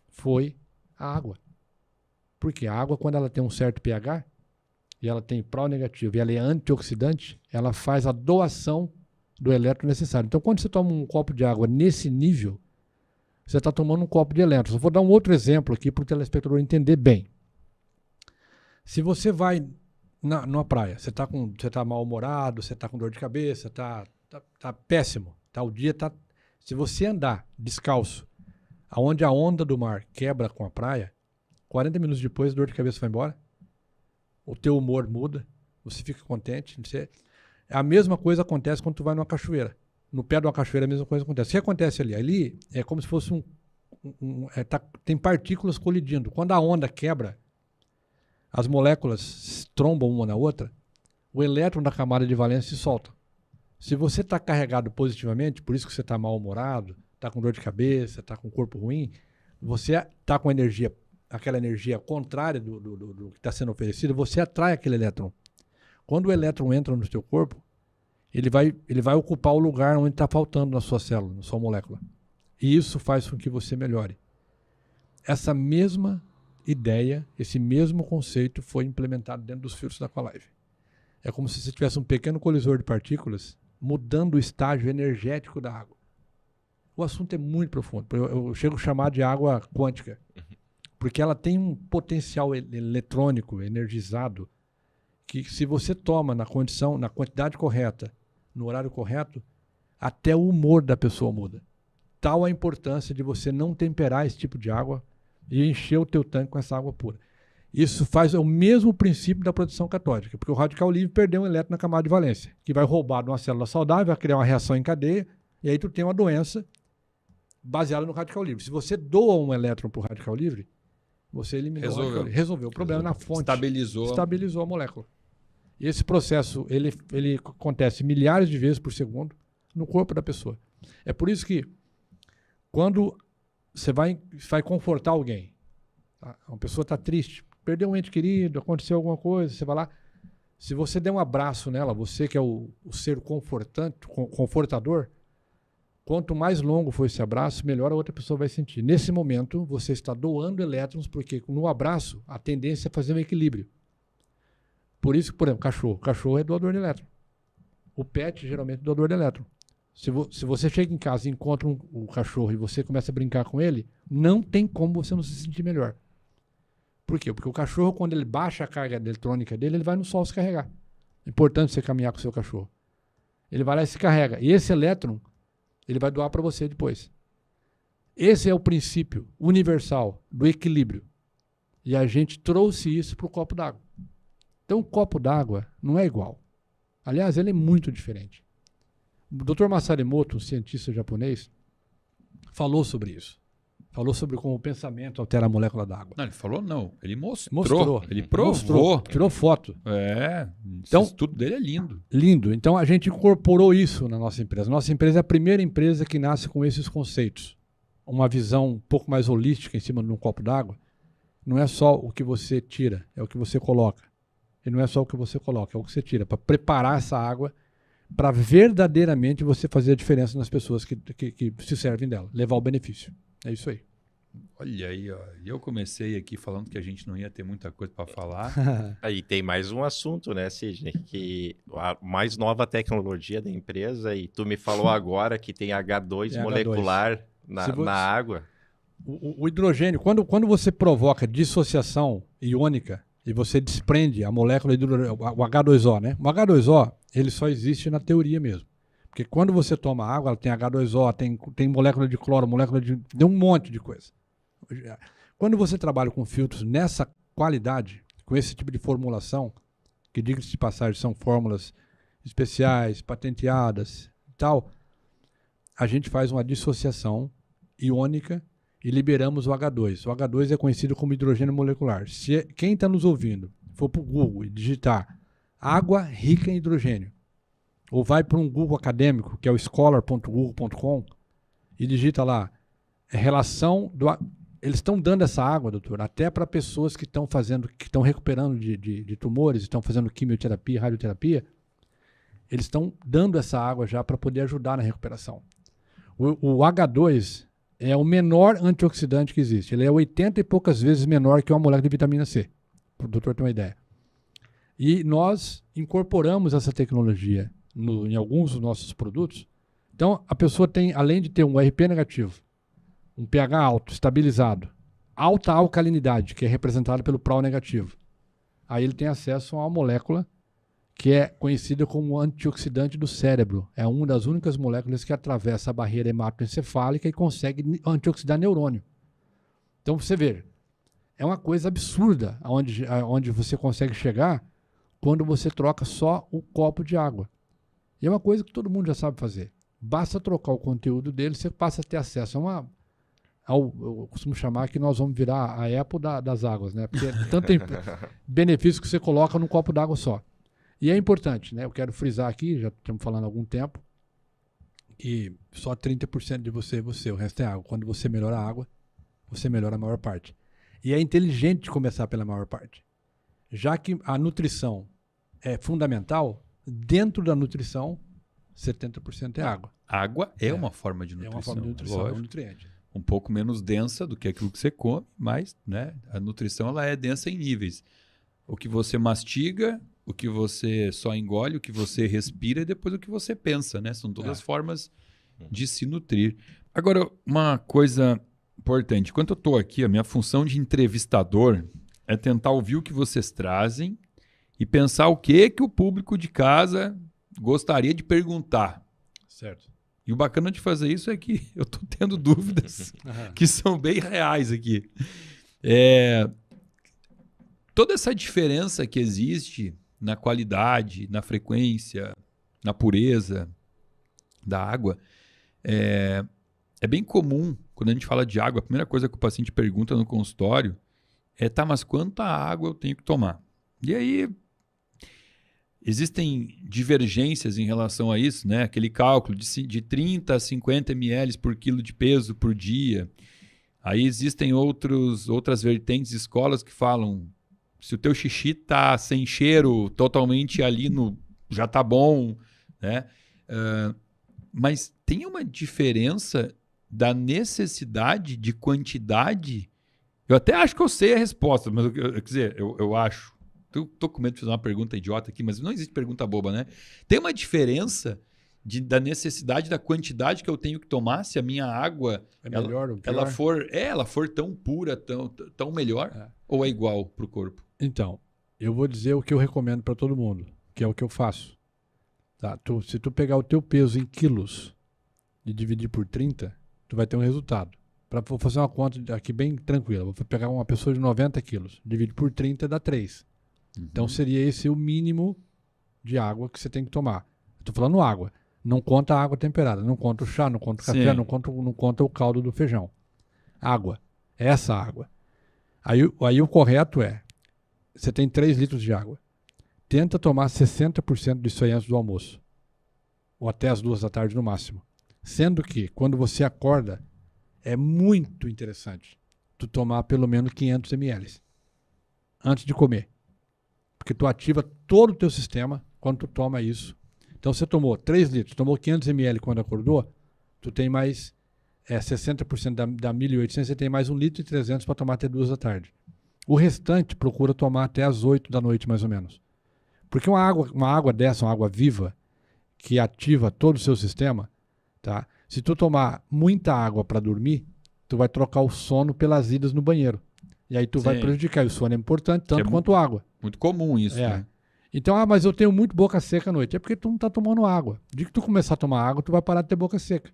foi a água. Porque a água, quando ela tem um certo pH, e ela tem pró negativo, e ela é antioxidante, ela faz a doação do elétron necessário. Então, quando você toma um copo de água nesse nível, você está tomando um copo de elétrons. Eu vou dar um outro exemplo aqui para o telespectador entender bem. Se você vai numa praia, você está mal-humorado, você está com dor de cabeça, tá péssimo, o dia está... Se você andar descalço, aonde a onda do mar quebra com a praia, 40 minutos depois a dor de cabeça vai embora, o teu humor muda, você fica contente. A mesma coisa acontece quando tu vai numa cachoeira. No pé de uma cachoeira a mesma coisa acontece. O que acontece ali? Ali é como se fosse tem partículas colidindo. Quando a onda quebra, as moléculas trombam uma na outra, o elétron da camada de valência se solta. Se você está carregado positivamente, por isso que você está mal-humorado, está com dor de cabeça, está com o corpo ruim, você está com aquela energia contrária do que está sendo oferecido, você atrai aquele elétron. Quando o elétron entra no seu corpo, ele vai ocupar o lugar onde está faltando na sua célula, na sua molécula. E isso faz com que você melhore. Essa mesma ideia, esse mesmo conceito foi implementado dentro dos filtros da Aqualive. É como se você tivesse um pequeno colisor de partículas mudando o estágio energético da água. O assunto é muito profundo. Eu chego a chamar de água quântica, porque ela tem um potencial eletrônico, energizado, que se você toma na quantidade correta, no horário correto, até o humor da pessoa muda. Tal a importância de você não temperar esse tipo de água e encher o teu tanque com essa água pura. Isso faz o mesmo princípio da proteção catódica, porque o radical livre perdeu um elétron na camada de valência, que vai roubar de uma célula saudável, vai criar uma reação em cadeia, e aí tu tem uma doença baseada no radical livre. Se você doa um elétron para o radical livre, você eliminou resolveu o problema na fonte. Estabilizou a molécula. E esse processo ele acontece milhares de vezes por segundo no corpo da pessoa. É por isso que quando você vai confortar alguém, tá? Uma pessoa está triste, perdeu um ente querido, aconteceu alguma coisa, você vai lá, se você der um abraço nela, você que é o ser confortador, quanto mais longo for esse abraço, melhor a outra pessoa vai sentir. Nesse momento, você está doando elétrons, porque no abraço, a tendência é fazer um equilíbrio. Por isso, por exemplo, cachorro é doador de elétron. O pet geralmente é doador de elétron. Se você chega em casa e encontra um cachorro e você começa a brincar com ele, não tem como você não se sentir melhor. Por quê? Porque o cachorro, quando ele baixa a carga eletrônica dele, ele vai no sol se carregar. É importante você caminhar com o seu cachorro. Ele vai lá e se carrega. E esse elétron, ele vai doar para você depois. Esse é o princípio universal do equilíbrio. E a gente trouxe isso para o copo d'água. Então, o copo d'água não é igual. Aliás, ele é muito diferente. O Dr. Masaru Emoto, um cientista japonês, falou sobre isso. Falou sobre como o pensamento altera a molécula d'água. Não, ele falou não. Ele mostrou. Ele provou. Tirou foto. Então, esse estudo dele é lindo. Lindo. Então, a gente incorporou isso na nossa empresa. Nossa empresa é a primeira empresa que nasce com esses conceitos. Uma visão um pouco mais holística em cima de um copo d'água. Não é só o que você tira, é o que você coloca. E não é só o que você coloca, é o que você tira. Para preparar essa água, para verdadeiramente você fazer a diferença nas pessoas que se servem dela. Levar o benefício. É isso aí. Olha aí, ó. Eu comecei aqui falando que a gente não ia ter muita coisa para falar. Aí tem mais um assunto, né, Sidney? Que a mais nova tecnologia da empresa, e tu me falou agora que tem H2 molecular na água. O hidrogênio, quando você provoca dissociação iônica e você desprende a molécula o H2O, né? O H2O, ele só existe na teoria mesmo. Porque quando você toma água, ela tem H2O, tem molécula de cloro, tem um monte de coisa. Quando você trabalha com filtros nessa qualidade, com esse tipo de formulação, que, diga-se de passagem, são fórmulas especiais, patenteadas e tal, a gente faz uma dissociação iônica e liberamos o H2. O H2 é conhecido como hidrogênio molecular. Se quem está nos ouvindo for para o Google e digitar água rica em hidrogênio, ou vai para um Google acadêmico, que é o scholar.google.com, e digita lá, relação do... Eles estão dando essa água, doutor, até para pessoas que estão recuperando de tumores, estão fazendo quimioterapia, radioterapia, eles estão dando essa água já para poder ajudar na recuperação. O H2 é o menor antioxidante que existe. Ele é 80 e poucas vezes menor que uma molécula de vitamina C, para o doutor ter uma ideia. E nós incorporamos essa tecnologia em alguns dos nossos produtos. Então, a pessoa tem, além de ter um RP negativo, um pH alto, estabilizado, alta alcalinidade, que é representada pelo PRO negativo. Aí ele tem acesso a uma molécula que é conhecida como antioxidante do cérebro. É uma das únicas moléculas que atravessa a barreira hematoencefálica e consegue antioxidar neurônio. Então, você vê, é uma coisa absurda aonde você consegue chegar quando você troca só o copo de água. E é uma coisa que todo mundo já sabe fazer. Basta trocar o conteúdo dele, você passa a ter acesso eu costumo chamar que nós vamos virar a Apple das águas, né? Porque tanto tem benefício que você coloca num copo d'água só. E é importante, né? Eu quero frisar aqui, já estamos falando há algum tempo, que só 30% de você é você, o resto é água. Quando você melhora a água, você melhora a maior parte. E é inteligente começar pela maior parte. Já que a nutrição é fundamental, dentro da nutrição, 70% é água. Água é uma forma de nutrição. É uma forma de nutrição, lógico. é um nutriente. Um pouco menos densa do que aquilo que você come, mas, né, a nutrição ela é densa em níveis. O que você mastiga, o que você só engole, o que você respira e depois o que você pensa, né? São todas formas de se nutrir. Agora, uma coisa importante. Quando eu estou aqui, a minha função de entrevistador é tentar ouvir o que vocês trazem e pensar o que o público de casa gostaria de perguntar. Certo. E o bacana de fazer isso é que eu estou tendo dúvidas que são bem reais aqui. Toda essa diferença que existe na qualidade, na frequência, na pureza da água, é bem comum, quando a gente fala de água, a primeira coisa que o paciente pergunta no consultório é, mas quanta água eu tenho que tomar? E aí, existem divergências em relação a isso, né? Aquele cálculo de 30 a 50 ml por quilo de peso por dia. Aí existem outras vertentes, escolas que falam, se o teu xixi tá sem cheiro, totalmente ali já tá bom, né? Mas tem uma diferença da necessidade de quantidade. Eu até acho que eu sei a resposta, mas quer dizer, eu acho. Tô com medo de fazer uma pergunta idiota aqui, mas não existe pergunta boba, né? Tem uma diferença da necessidade da quantidade que eu tenho que tomar se a minha água ela for tão pura, tão melhor, ou é igual para o corpo? Então, eu vou dizer o que eu recomendo para todo mundo, que é o que eu faço. Tá? Se tu pegar o teu peso em quilos e dividir por 30, tu vai ter um resultado. Vou fazer uma conta aqui bem tranquila. Vou pegar uma pessoa de 90 quilos, divide por 30 dá 3. Então seria esse o mínimo de água que você tem que tomar. Estou falando água. Não conta a água temperada, não conta o chá, não conta o café, não conta o caldo do feijão. Água. Essa água. Aí o correto é, você tem 3 litros de água. Tenta tomar 60% disso aí antes do almoço. Ou até as 2 da tarde no máximo. Sendo que, quando você acorda, é muito interessante tu tomar pelo menos 500 ml antes de comer. Porque tu ativa todo o teu sistema quando tu toma isso. Então você tomou 3 litros, tomou 500 ml quando acordou, tu tem mais 60% da 1.800, você tem mais 1,3 litro para tomar até 2 da tarde. O restante procura tomar até as 8 da noite mais ou menos. Porque uma água dessa, uma água viva, que ativa todo o seu sistema, tá? Se tu tomar muita água para dormir, tu vai trocar o sono pelas idas no banheiro. E aí tu vai prejudicar. E o sono é importante tanto quanto a água. Muito comum isso, né? Então, mas eu tenho muito boca seca à noite. É porque tu não tá tomando água. De que tu começar a tomar água, tu vai parar de ter boca seca.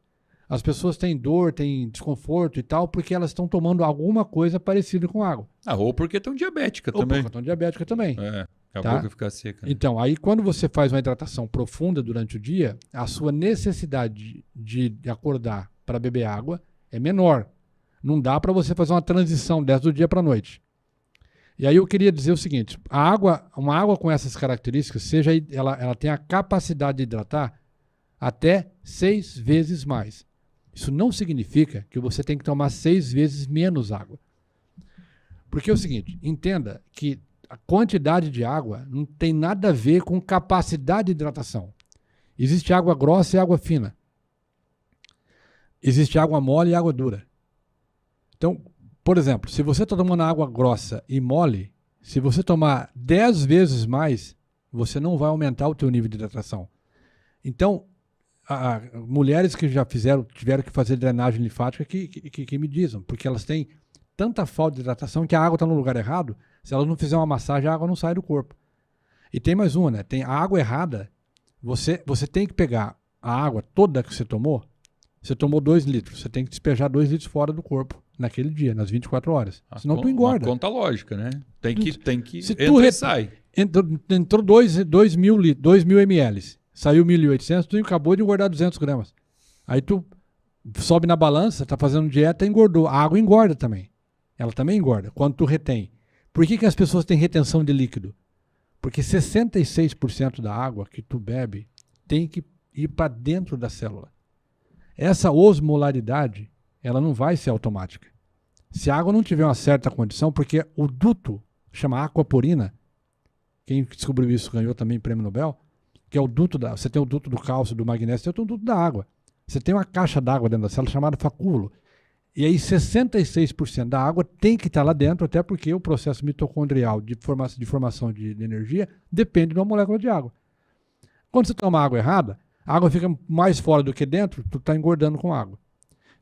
As pessoas têm dor, têm desconforto e tal, porque elas estão tomando alguma coisa parecida com água. Ou porque estão diabéticas também. Ou porque estão diabéticas também. A Tá? boca fica seca. Né? Então, aí quando você faz uma hidratação profunda durante o dia, a sua necessidade de acordar para beber água é menor. Não dá para você fazer uma transição dessa do dia para a noite. E aí eu queria dizer o seguinte, uma água com essas características, ela tem a capacidade de hidratar até 6 vezes mais. Isso não significa que você tem que tomar 6 vezes menos água. Porque é o seguinte, entenda que a quantidade de água não tem nada a ver com capacidade de hidratação. Existe água grossa e água fina. Existe água mole e água dura. Então, por exemplo, se você está tomando água grossa e mole, se você tomar 10 vezes mais, você não vai aumentar o teu nível de hidratação. Então, mulheres que já tiveram que fazer drenagem linfática que me dizem, porque elas têm tanta falta de hidratação que a água está no lugar errado. Se elas não fizerem uma massagem, a água não sai do corpo. E tem mais uma, né? Tem a água errada. Você tem que pegar a água toda que você tomou 2 litros. Você tem que despejar 2 litros fora do corpo naquele dia, nas 24 horas. Senão tu engorda. Uma conta lógica, né? Tem que se entra e sai. Entrou 2 mil ml. Saiu 1.800, tu acabou de engordar 200 gramas. Aí tu sobe na balança, tá fazendo dieta e engordou. A água engorda também. Ela também engorda quando tu retém. Por que as pessoas têm retenção de líquido? Porque 66% da água que tu bebe tem que ir para dentro da célula. Essa osmolaridade, ela não vai ser automática. Se a água não tiver uma certa condição, porque o duto, chama aquaporina, quem descobriu isso ganhou também prêmio Nobel, que é o duto você tem o duto do cálcio, do magnésio, você tem o duto da água. Você tem uma caixa d'água dentro da célula chamada facúolo. E aí 66% da água tem que estar lá dentro, até porque o processo mitocondrial de formação de energia depende de uma molécula de água. Quando você toma água errada, a água fica mais fora do que dentro, tu está engordando com água.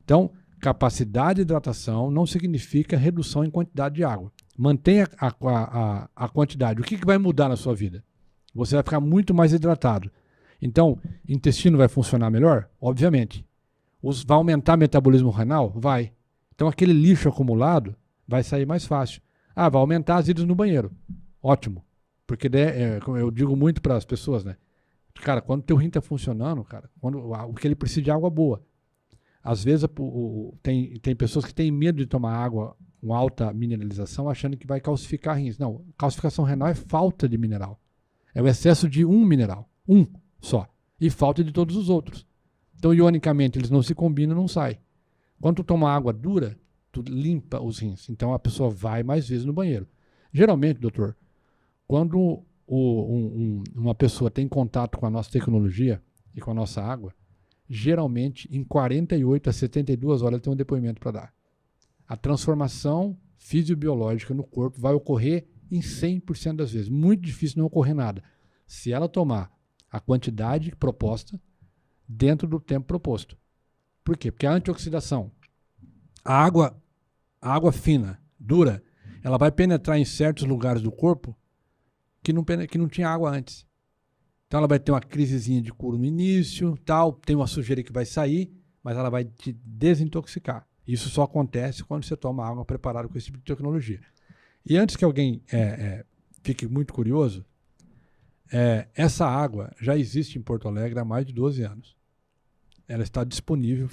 Então, capacidade de hidratação não significa redução em quantidade de água. Mantenha a quantidade. O que vai mudar na sua vida? Você vai ficar muito mais hidratado. Então, intestino vai funcionar melhor? Obviamente. Vai aumentar o metabolismo renal? Vai. Então, aquele lixo acumulado vai sair mais fácil. Vai aumentar as idas no banheiro. Ótimo. Porque como eu digo muito para as pessoas, né? Cara, quando o teu rim está funcionando, cara, o que ele precisa de água boa. Às vezes tem pessoas que têm medo de tomar água com alta mineralização achando que vai calcificar rins. Não, calcificação renal é falta de mineral. É o excesso de um mineral. Um só. E falta de todos os outros. Então, ionicamente, eles não se combinam, não sai. Quando tu toma água dura, tu limpa os rins. Então, a pessoa vai mais vezes no banheiro. Geralmente, doutor, quando uma pessoa tem contato com a nossa tecnologia e com a nossa água, geralmente, em 48 a 72 horas, ela tem um depoimento para dar. A transformação fisiobiológica no corpo vai ocorrer em 100% das vezes. Muito difícil não ocorrer nada. Se ela tomar a quantidade proposta dentro do tempo proposto. Por quê? Porque a antioxidação, a água fina, dura, ela vai penetrar em certos lugares do corpo que não tinha água antes. Então ela vai ter uma crisezinha de curo no início, tal, tem uma sujeira que vai sair, mas ela vai te desintoxicar. Isso só acontece quando você toma água preparada com esse tipo de tecnologia. E antes que alguém fique muito curioso, essa água já existe em Porto Alegre há mais de 12 anos. Ela está disponível,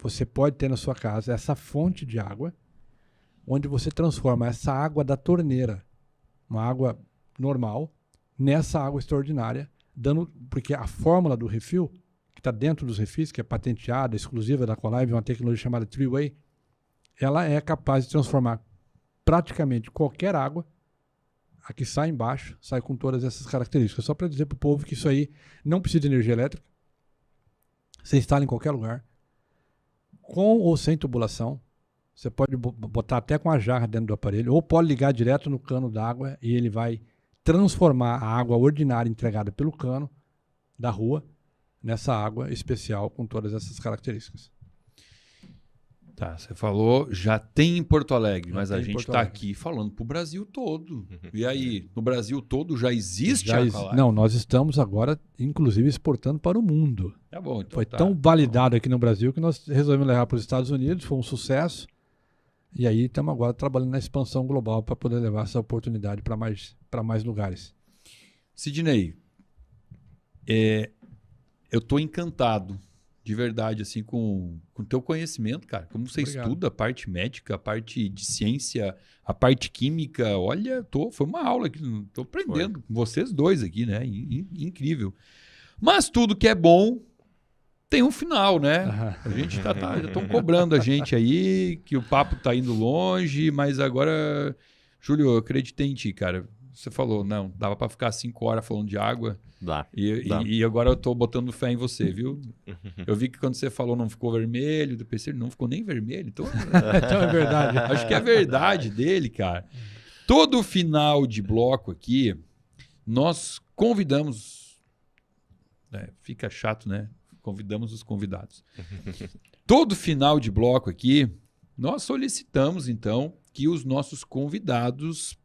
você pode ter na sua casa essa fonte de água, onde você transforma essa água da torneira, uma água normal, nessa água extraordinária, porque a fórmula do refil, que está dentro dos refis, que é patenteada, exclusiva da Colive, uma tecnologia chamada Three-Way, ela é capaz de transformar praticamente qualquer água, a que sai embaixo, sai com todas essas características. Só para dizer para o povo que isso aí não precisa de energia elétrica, você instala em qualquer lugar, com ou sem tubulação, você pode botar até com a jarra dentro do aparelho, ou pode ligar direto no cano d'água e ele vai transformar a água ordinária entregada pelo cano da rua nessa água especial com todas essas características. Tá, você falou, já tem em Porto Alegre, mas a gente está Alegre. aqui falando para o Brasil todo. E aí, no Brasil todo já existe a Aqualive? Não, nós estamos agora, inclusive, exportando para o mundo. Tá bom, então Foi tá. tão validado aqui no Brasil que nós resolvemos levar para os Estados Unidos, foi um sucesso. E aí estamos agora trabalhando na expansão global para poder levar essa oportunidade para para mais lugares. Sidney, eu tô encantado, de verdade, assim, com o teu conhecimento, cara. Como você Obrigado. estuda a parte médica, a parte de ciência, a parte química. Olha, foi uma aula que tô aprendendo com vocês dois aqui, né? Incrível. Mas tudo que é bom tem um final, né? A gente já estão cobrando a gente aí, que o papo tá indo longe, mas agora, Júlio, eu acreditei em ti, cara. Você falou, não, dava para ficar 5 horas falando de água. Dá. E agora eu tô botando fé em você, viu? Eu vi que quando você falou não ficou vermelho, eu pensei, não ficou nem vermelho. Então, Então é verdade. acho que é verdade dele, cara. Todo final de bloco aqui, nós convidamos... fica chato, né? Convidamos os convidados. Todo final de bloco aqui, nós solicitamos, então, que os nossos convidados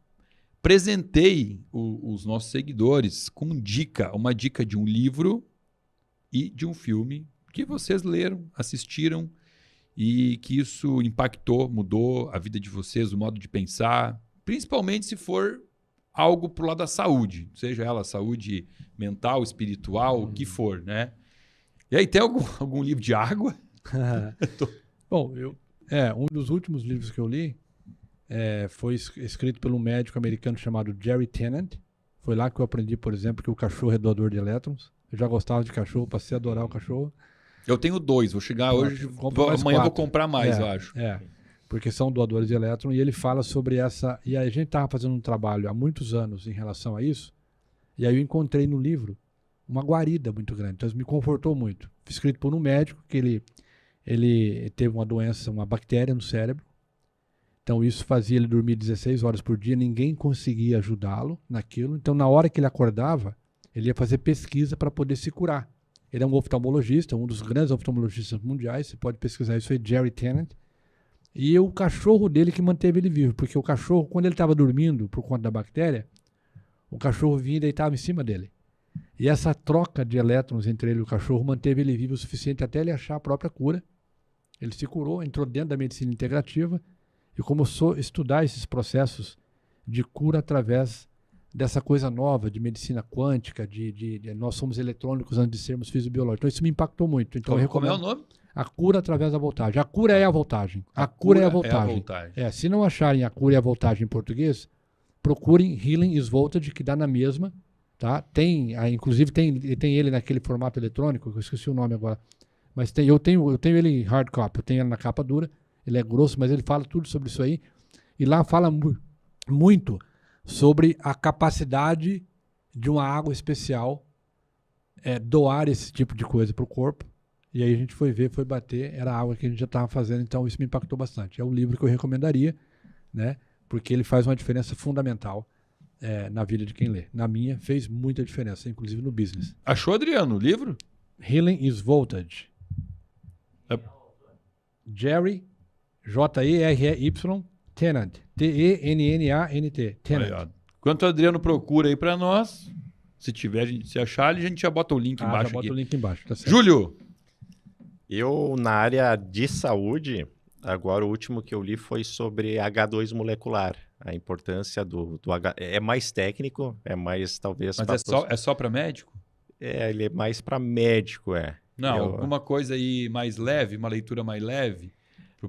presenteiem os nossos seguidores com uma dica de um livro e de um filme que vocês leram, assistiram e que isso impactou, mudou a vida de vocês, o modo de pensar, principalmente se for algo pro lado da saúde, seja ela saúde mental, espiritual, o que for, né? E aí, tem algum livro de água? Bom, um dos últimos livros que eu li foi escrito por um médico americano chamado Jerry Tennant. Foi lá que eu aprendi, por exemplo, que o cachorro é doador de elétrons. Eu já gostava de cachorro, passei a adorar o cachorro. Eu tenho 2, vou chegar hoje, amanhã eu vou comprar mais, eu acho. Porque são doadores de elétrons, e ele fala sobre essa... E a gente estava fazendo um trabalho há muitos anos em relação a isso, e aí eu encontrei no livro uma guarida muito grande, então isso me confortou muito. Escrito por um médico, que ele teve uma doença, uma bactéria no cérebro, então isso fazia ele dormir 16 horas por dia, ninguém conseguia ajudá-lo naquilo, então na hora que ele acordava, ele ia fazer pesquisa para poder se curar. Ele é um oftalmologista, um dos grandes oftalmologistas mundiais, você pode pesquisar isso aí, Jerry Tennant, e o cachorro dele que manteve ele vivo, porque o cachorro, quando ele estava dormindo por conta da bactéria, o cachorro vinha e deitava em cima dele. E essa troca de elétrons entre ele e o cachorro manteve ele vivo o suficiente até ele achar a própria cura. Ele se curou, entrou dentro da medicina integrativa e começou a estudar esses processos de cura através dessa coisa nova de medicina quântica, nós somos eletrônicos antes de sermos fisiológicos. Então isso me impactou muito. Então, como é o nome? A cura através da voltagem. A cura é a voltagem. A cura é a voltagem. Se não acharem a cura e a voltagem em português, procurem Healing is Voltage, que dá na mesma. Tá? Inclusive tem ele naquele formato eletrônico, que eu esqueci o nome agora. Mas eu tenho ele em hard copy, eu tenho ele na capa dura. Ele é grosso, mas ele fala tudo sobre isso aí. E lá fala muito sobre a capacidade de uma água especial doar esse tipo de coisa para o corpo. E aí a gente foi bater, era a água que a gente já estava fazendo, então isso me impactou bastante. É um livro que eu recomendaria, né? Porque ele faz uma diferença fundamental na vida de quem lê. Na minha, fez muita diferença, inclusive no business. Achou, Adriano, o livro? Healing is Voltage. Jerry, J-E-R-E-Y, Tennant. T-E-N-N-A-N-T. Tennant. Enquanto o Adriano procura aí pra nós, se achar, a gente já bota o link embaixo. Já bota aqui. o link embaixo, tá certo. Júlio! Eu, na área de saúde, agora o último que eu li foi sobre H2 molecular. A importância do H... É mais técnico, é mais talvez... Mas é só para médico? Ele é mais para médico, Não, alguma coisa aí mais leve, uma leitura mais leve,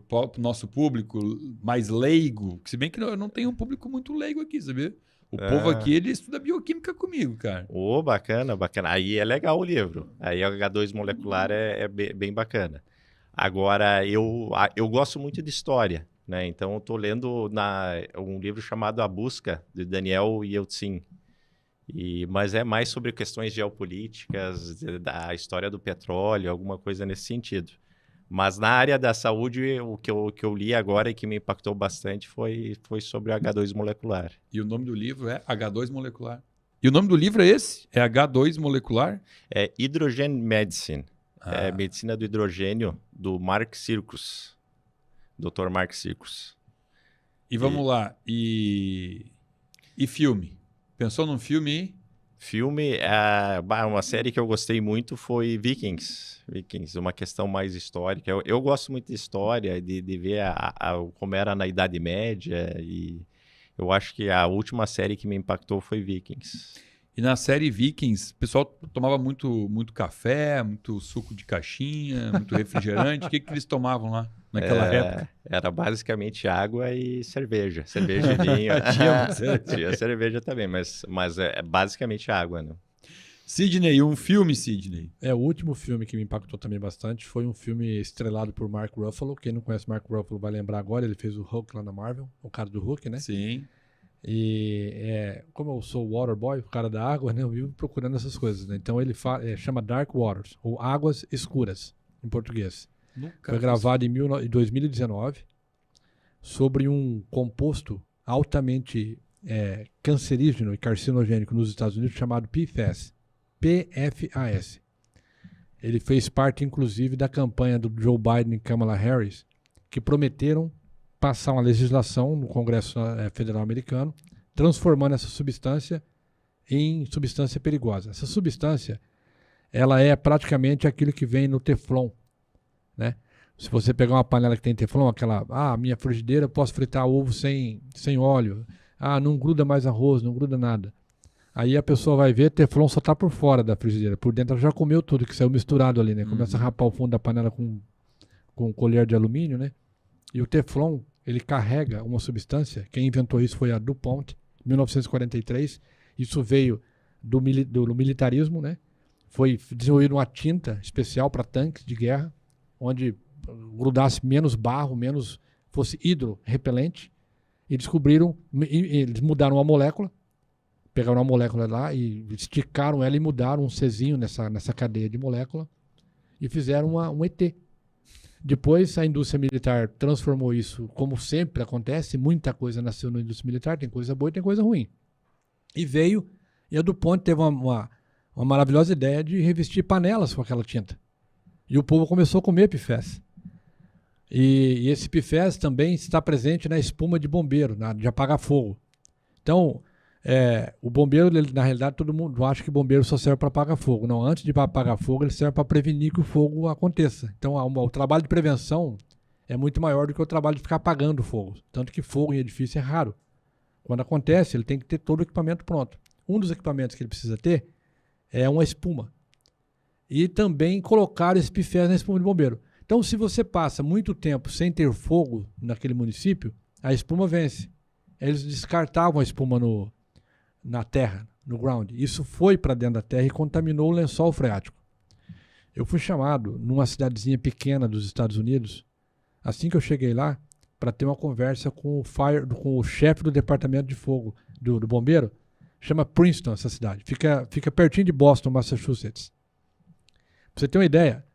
para o nosso público mais leigo. Se bem que eu não tenho um público muito leigo aqui, sabia? O povo aqui, ele estuda bioquímica comigo, cara. Bacana, bacana. Aí é legal o livro. Aí o H2 molecular é bem bacana. Agora, eu gosto muito de história, né? Então, eu estou lendo um livro chamado A Busca, de Daniel Yeltsin. Mas é mais sobre questões geopolíticas, da história do petróleo, alguma coisa nesse sentido. Mas na área da saúde, o que eu li agora e que me impactou bastante foi sobre o H2 molecular. E o nome do livro é H2 molecular. E o nome do livro é esse? É H2 molecular? É Hydrogen Medicine. É Medicina do Hidrogênio, do Mark Sircus. Dr. Mark Sircus. E vamos lá. E filme? Pensou num filme aí? Filme, uma série que eu gostei muito foi Vikings, uma questão mais histórica. Eu gosto muito de história, de ver como era na Idade Média, e eu acho que a última série que me impactou foi Vikings. E na série Vikings, o pessoal tomava muito café, muito suco de caixinha, muito refrigerante. O que eles tomavam lá naquela época? Era basicamente água e cerveja. Cerveja e vinho. Tinha cerveja também, mas é basicamente água, né? Sidney, um filme, Sidney. O último filme que me impactou também bastante foi um filme estrelado por Mark Ruffalo. Quem não conhece Mark Ruffalo vai lembrar agora, ele fez o Hulk lá na Marvel, o cara do Hulk, né? Sim. E como eu sou o Waterboy, o cara da água, né? Eu vivo procurando essas coisas, né? Então ele chama Dark Waters, ou Águas Escuras, em português. Foi gravado em 2019 sobre um composto altamente cancerígeno e carcinogênico nos Estados Unidos chamado PFAS. PFAS. Ele fez parte, inclusive, da campanha do Joe Biden e Kamala Harris, que prometeram passar uma legislação no Congresso Federal americano, transformando essa substância em substância perigosa. Essa substância, ela é praticamente aquilo que vem no Teflon, né? Se você pegar uma panela que tem Teflon, minha frigideira, eu posso fritar ovo sem óleo. Não gruda mais arroz, não gruda nada. Aí a pessoa vai ver, Teflon só está por fora da frigideira. Por dentro ela já comeu tudo que saiu misturado ali, né? Começa a rapar o fundo da panela com colher de alumínio, né? E o Teflon, ele carrega uma substância, quem inventou isso foi a DuPont, em 1943. Isso veio do militarismo, né? Foi desenvolvida uma tinta especial para tanques de guerra, onde grudasse menos barro, fosse hidrorrepelente. E descobriram, eles mudaram a molécula, pegaram uma molécula lá e esticaram ela e mudaram um Czinho nessa cadeia de molécula e fizeram um ET. Depois a indústria militar transformou isso, como sempre acontece, muita coisa nasceu na indústria militar, tem coisa boa e tem coisa ruim. E a DuPont teve uma maravilhosa ideia de revestir panelas com aquela tinta. E o povo começou a comer PFAS. E esse PFAS também está presente na espuma de bombeiro, de apagar fogo. Então, o bombeiro, na realidade, todo mundo acha que bombeiro só serve para apagar fogo. Não, antes de apagar fogo, ele serve para prevenir que o fogo aconteça. Então, o trabalho de prevenção é muito maior do que o trabalho de ficar apagando fogo. Tanto que fogo em edifício é raro. Quando acontece, ele tem que ter todo o equipamento pronto. Um dos equipamentos que ele precisa ter é uma espuma. E também colocar esse PFAS na espuma de bombeiro. Então, se você passa muito tempo sem ter fogo naquele município, a espuma vence. Eles descartavam a espuma na terra, no ground. Isso foi para dentro da terra e contaminou o lençol freático. Eu fui chamado numa cidadezinha pequena dos Estados Unidos, assim que eu cheguei lá, para ter uma conversa com o chefe do departamento de fogo do bombeiro. Chama Princeton essa cidade. Fica pertinho de Boston, Massachusetts. Para você ter uma ideia,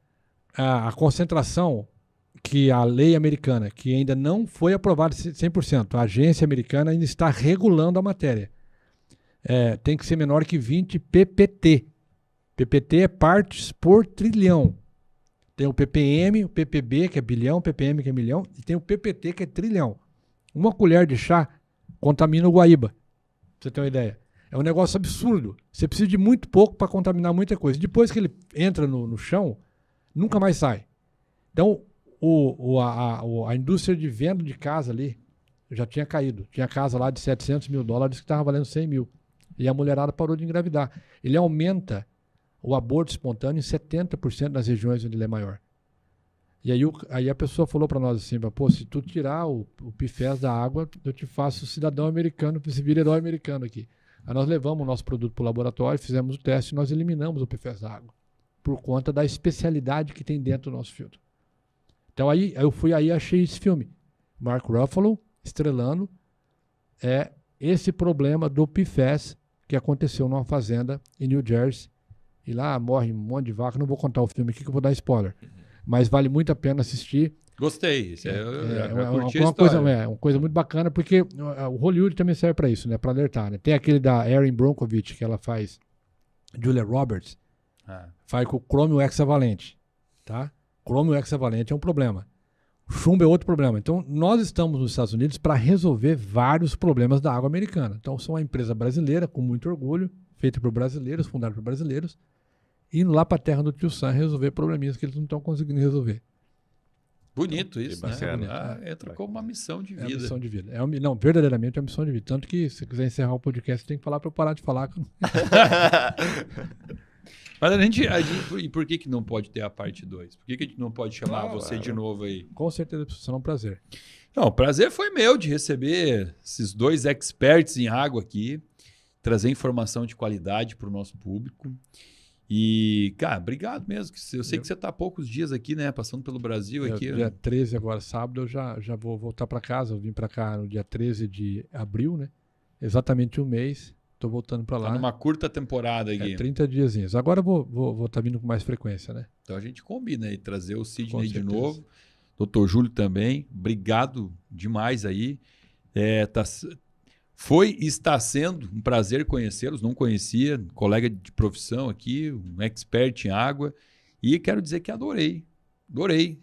a concentração que a lei americana, que ainda não foi aprovada 100%, a agência americana ainda está regulando a matéria. Tem que ser menor que 20 ppt. PPT é partes por trilhão. Tem o ppm, o ppb, que é bilhão, ppm, que é milhão, e tem o ppt, que é trilhão. Uma colher de chá contamina o Guaíba, pra você ter uma ideia. É um negócio absurdo. Você precisa de muito pouco para contaminar muita coisa. Depois que ele entra no chão, nunca mais sai. Então, a indústria de venda de casa ali já tinha caído. Tinha casa lá de $700 mil que estava valendo 100 mil. E a mulherada parou de engravidar. Ele aumenta o aborto espontâneo em 70% nas regiões onde ele é maior. E aí a pessoa falou para nós assim, se tu tirar o PFAS da água, eu te faço cidadão americano, você vira herói americano aqui. Aí nós levamos o nosso produto para o laboratório, fizemos o teste e nós eliminamos o PFAS da água, por conta da especialidade que tem dentro do nosso filtro. Então aí eu fui aí e achei esse filme. Mark Ruffalo estrelando esse problema do PFAS que aconteceu numa fazenda em New Jersey. E lá morre um monte de vaca. Não vou contar o filme aqui que eu vou dar spoiler. Mas vale muito a pena assistir. Gostei. Uma coisa muito bacana, porque o Hollywood também serve para isso, né? Para alertar. Né? Tem aquele da Erin Brockovich, que ela faz Julia Roberts, faz com o crômio hexavalente. Tá? Crômio hexavalente é um problema. O chumbo é outro problema. Então, nós estamos nos Estados Unidos para resolver vários problemas da água americana. Então, sou uma empresa brasileira, com muito orgulho, feita por brasileiros, fundada por brasileiros, indo lá para a terra do Tio Sam resolver probleminhas que eles não estão conseguindo resolver. Bonito isso, né? bacana. Entra como uma missão de É a vida. missão de vida. Não, verdadeiramente é uma missão de vida. Tanto que se quiser encerrar o podcast, tem que falar para eu parar de falar. Mas e por que não pode ter a parte 2? Por que a gente não pode chamar você de novo aí? Com certeza, será um prazer. Não, o prazer foi meu de receber esses 2 experts em água aqui, trazer informação de qualidade para o nosso público. E, cara, obrigado mesmo. Eu sei que você está há poucos dias aqui, né? Passando pelo Brasil aqui. Dia 13, agora sábado, eu já vou voltar para casa. Eu vim para cá no dia 13 de abril, né? Exatamente um mês. Estou voltando para lá. Tá numa curta temporada aqui. 30 diazinhos. Agora eu vou estar vindo com mais frequência, né? Então a gente combina aí, trazer o Com Sidney de certeza. novo. Dr. Júlio também. Obrigado demais aí. Foi e está sendo um prazer conhecê-los. Não conhecia, colega de profissão aqui, um expert em água. E quero dizer que adorei. Adorei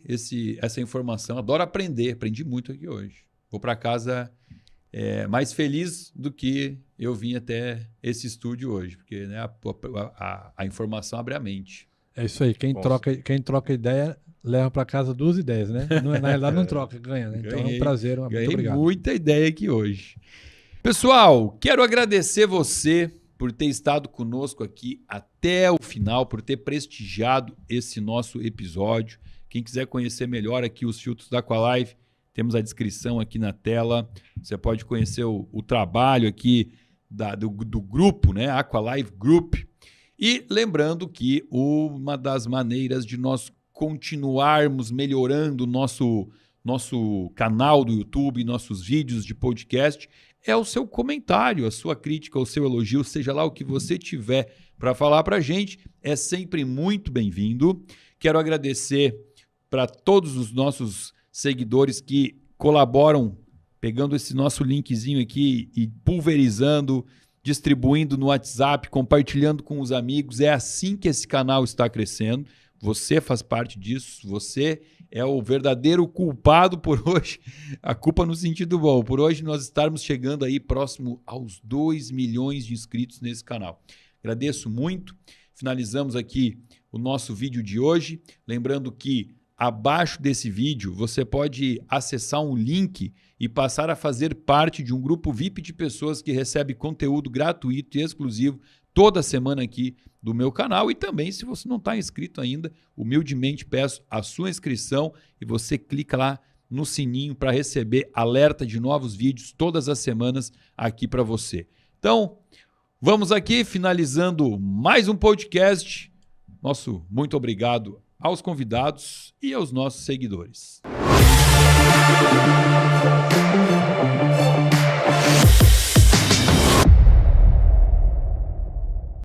essa informação. Adoro aprender. Aprendi muito aqui hoje. Vou para casa mais feliz do que eu vim até esse estúdio hoje. Porque, né, a informação abre a mente. É isso aí. Quem troca ideia, leva para casa 2 ideias, né? Na realidade não troca, ganha, né? Então é um prazer. Muito Ganhei obrigado. muita ideia aqui hoje. Pessoal, quero agradecer você por ter estado conosco aqui até o final, por ter prestigiado esse nosso episódio. Quem quiser conhecer melhor aqui os filtros da Aqualive, temos a descrição aqui na tela. Você pode conhecer o trabalho aqui do grupo, né? Aqualive Group. E lembrando que uma das maneiras de nós continuarmos melhorando o nosso canal do YouTube, nossos vídeos de podcast, é o seu comentário, a sua crítica, o seu elogio, seja lá o que você tiver para falar para a gente, é sempre muito bem-vindo. Quero agradecer para todos os nossos seguidores que colaboram, pegando esse nosso linkzinho aqui e pulverizando, distribuindo no WhatsApp, compartilhando com os amigos. É assim que esse canal está crescendo. Você faz parte disso, você é o verdadeiro culpado por hoje, a culpa no sentido bom, por hoje nós estarmos chegando aí próximo aos 2 milhões de inscritos nesse canal. Agradeço muito, finalizamos aqui o nosso vídeo de hoje, lembrando que abaixo desse vídeo você pode acessar um link e passar a fazer parte de um grupo VIP de pessoas que recebe conteúdo gratuito e exclusivo toda semana aqui do meu canal. E também, se você não está inscrito ainda, humildemente peço a sua inscrição e você clica lá no sininho para receber alerta de novos vídeos todas as semanas aqui para você. Então, vamos aqui finalizando mais um podcast. Nosso muito obrigado aos convidados e aos nossos seguidores.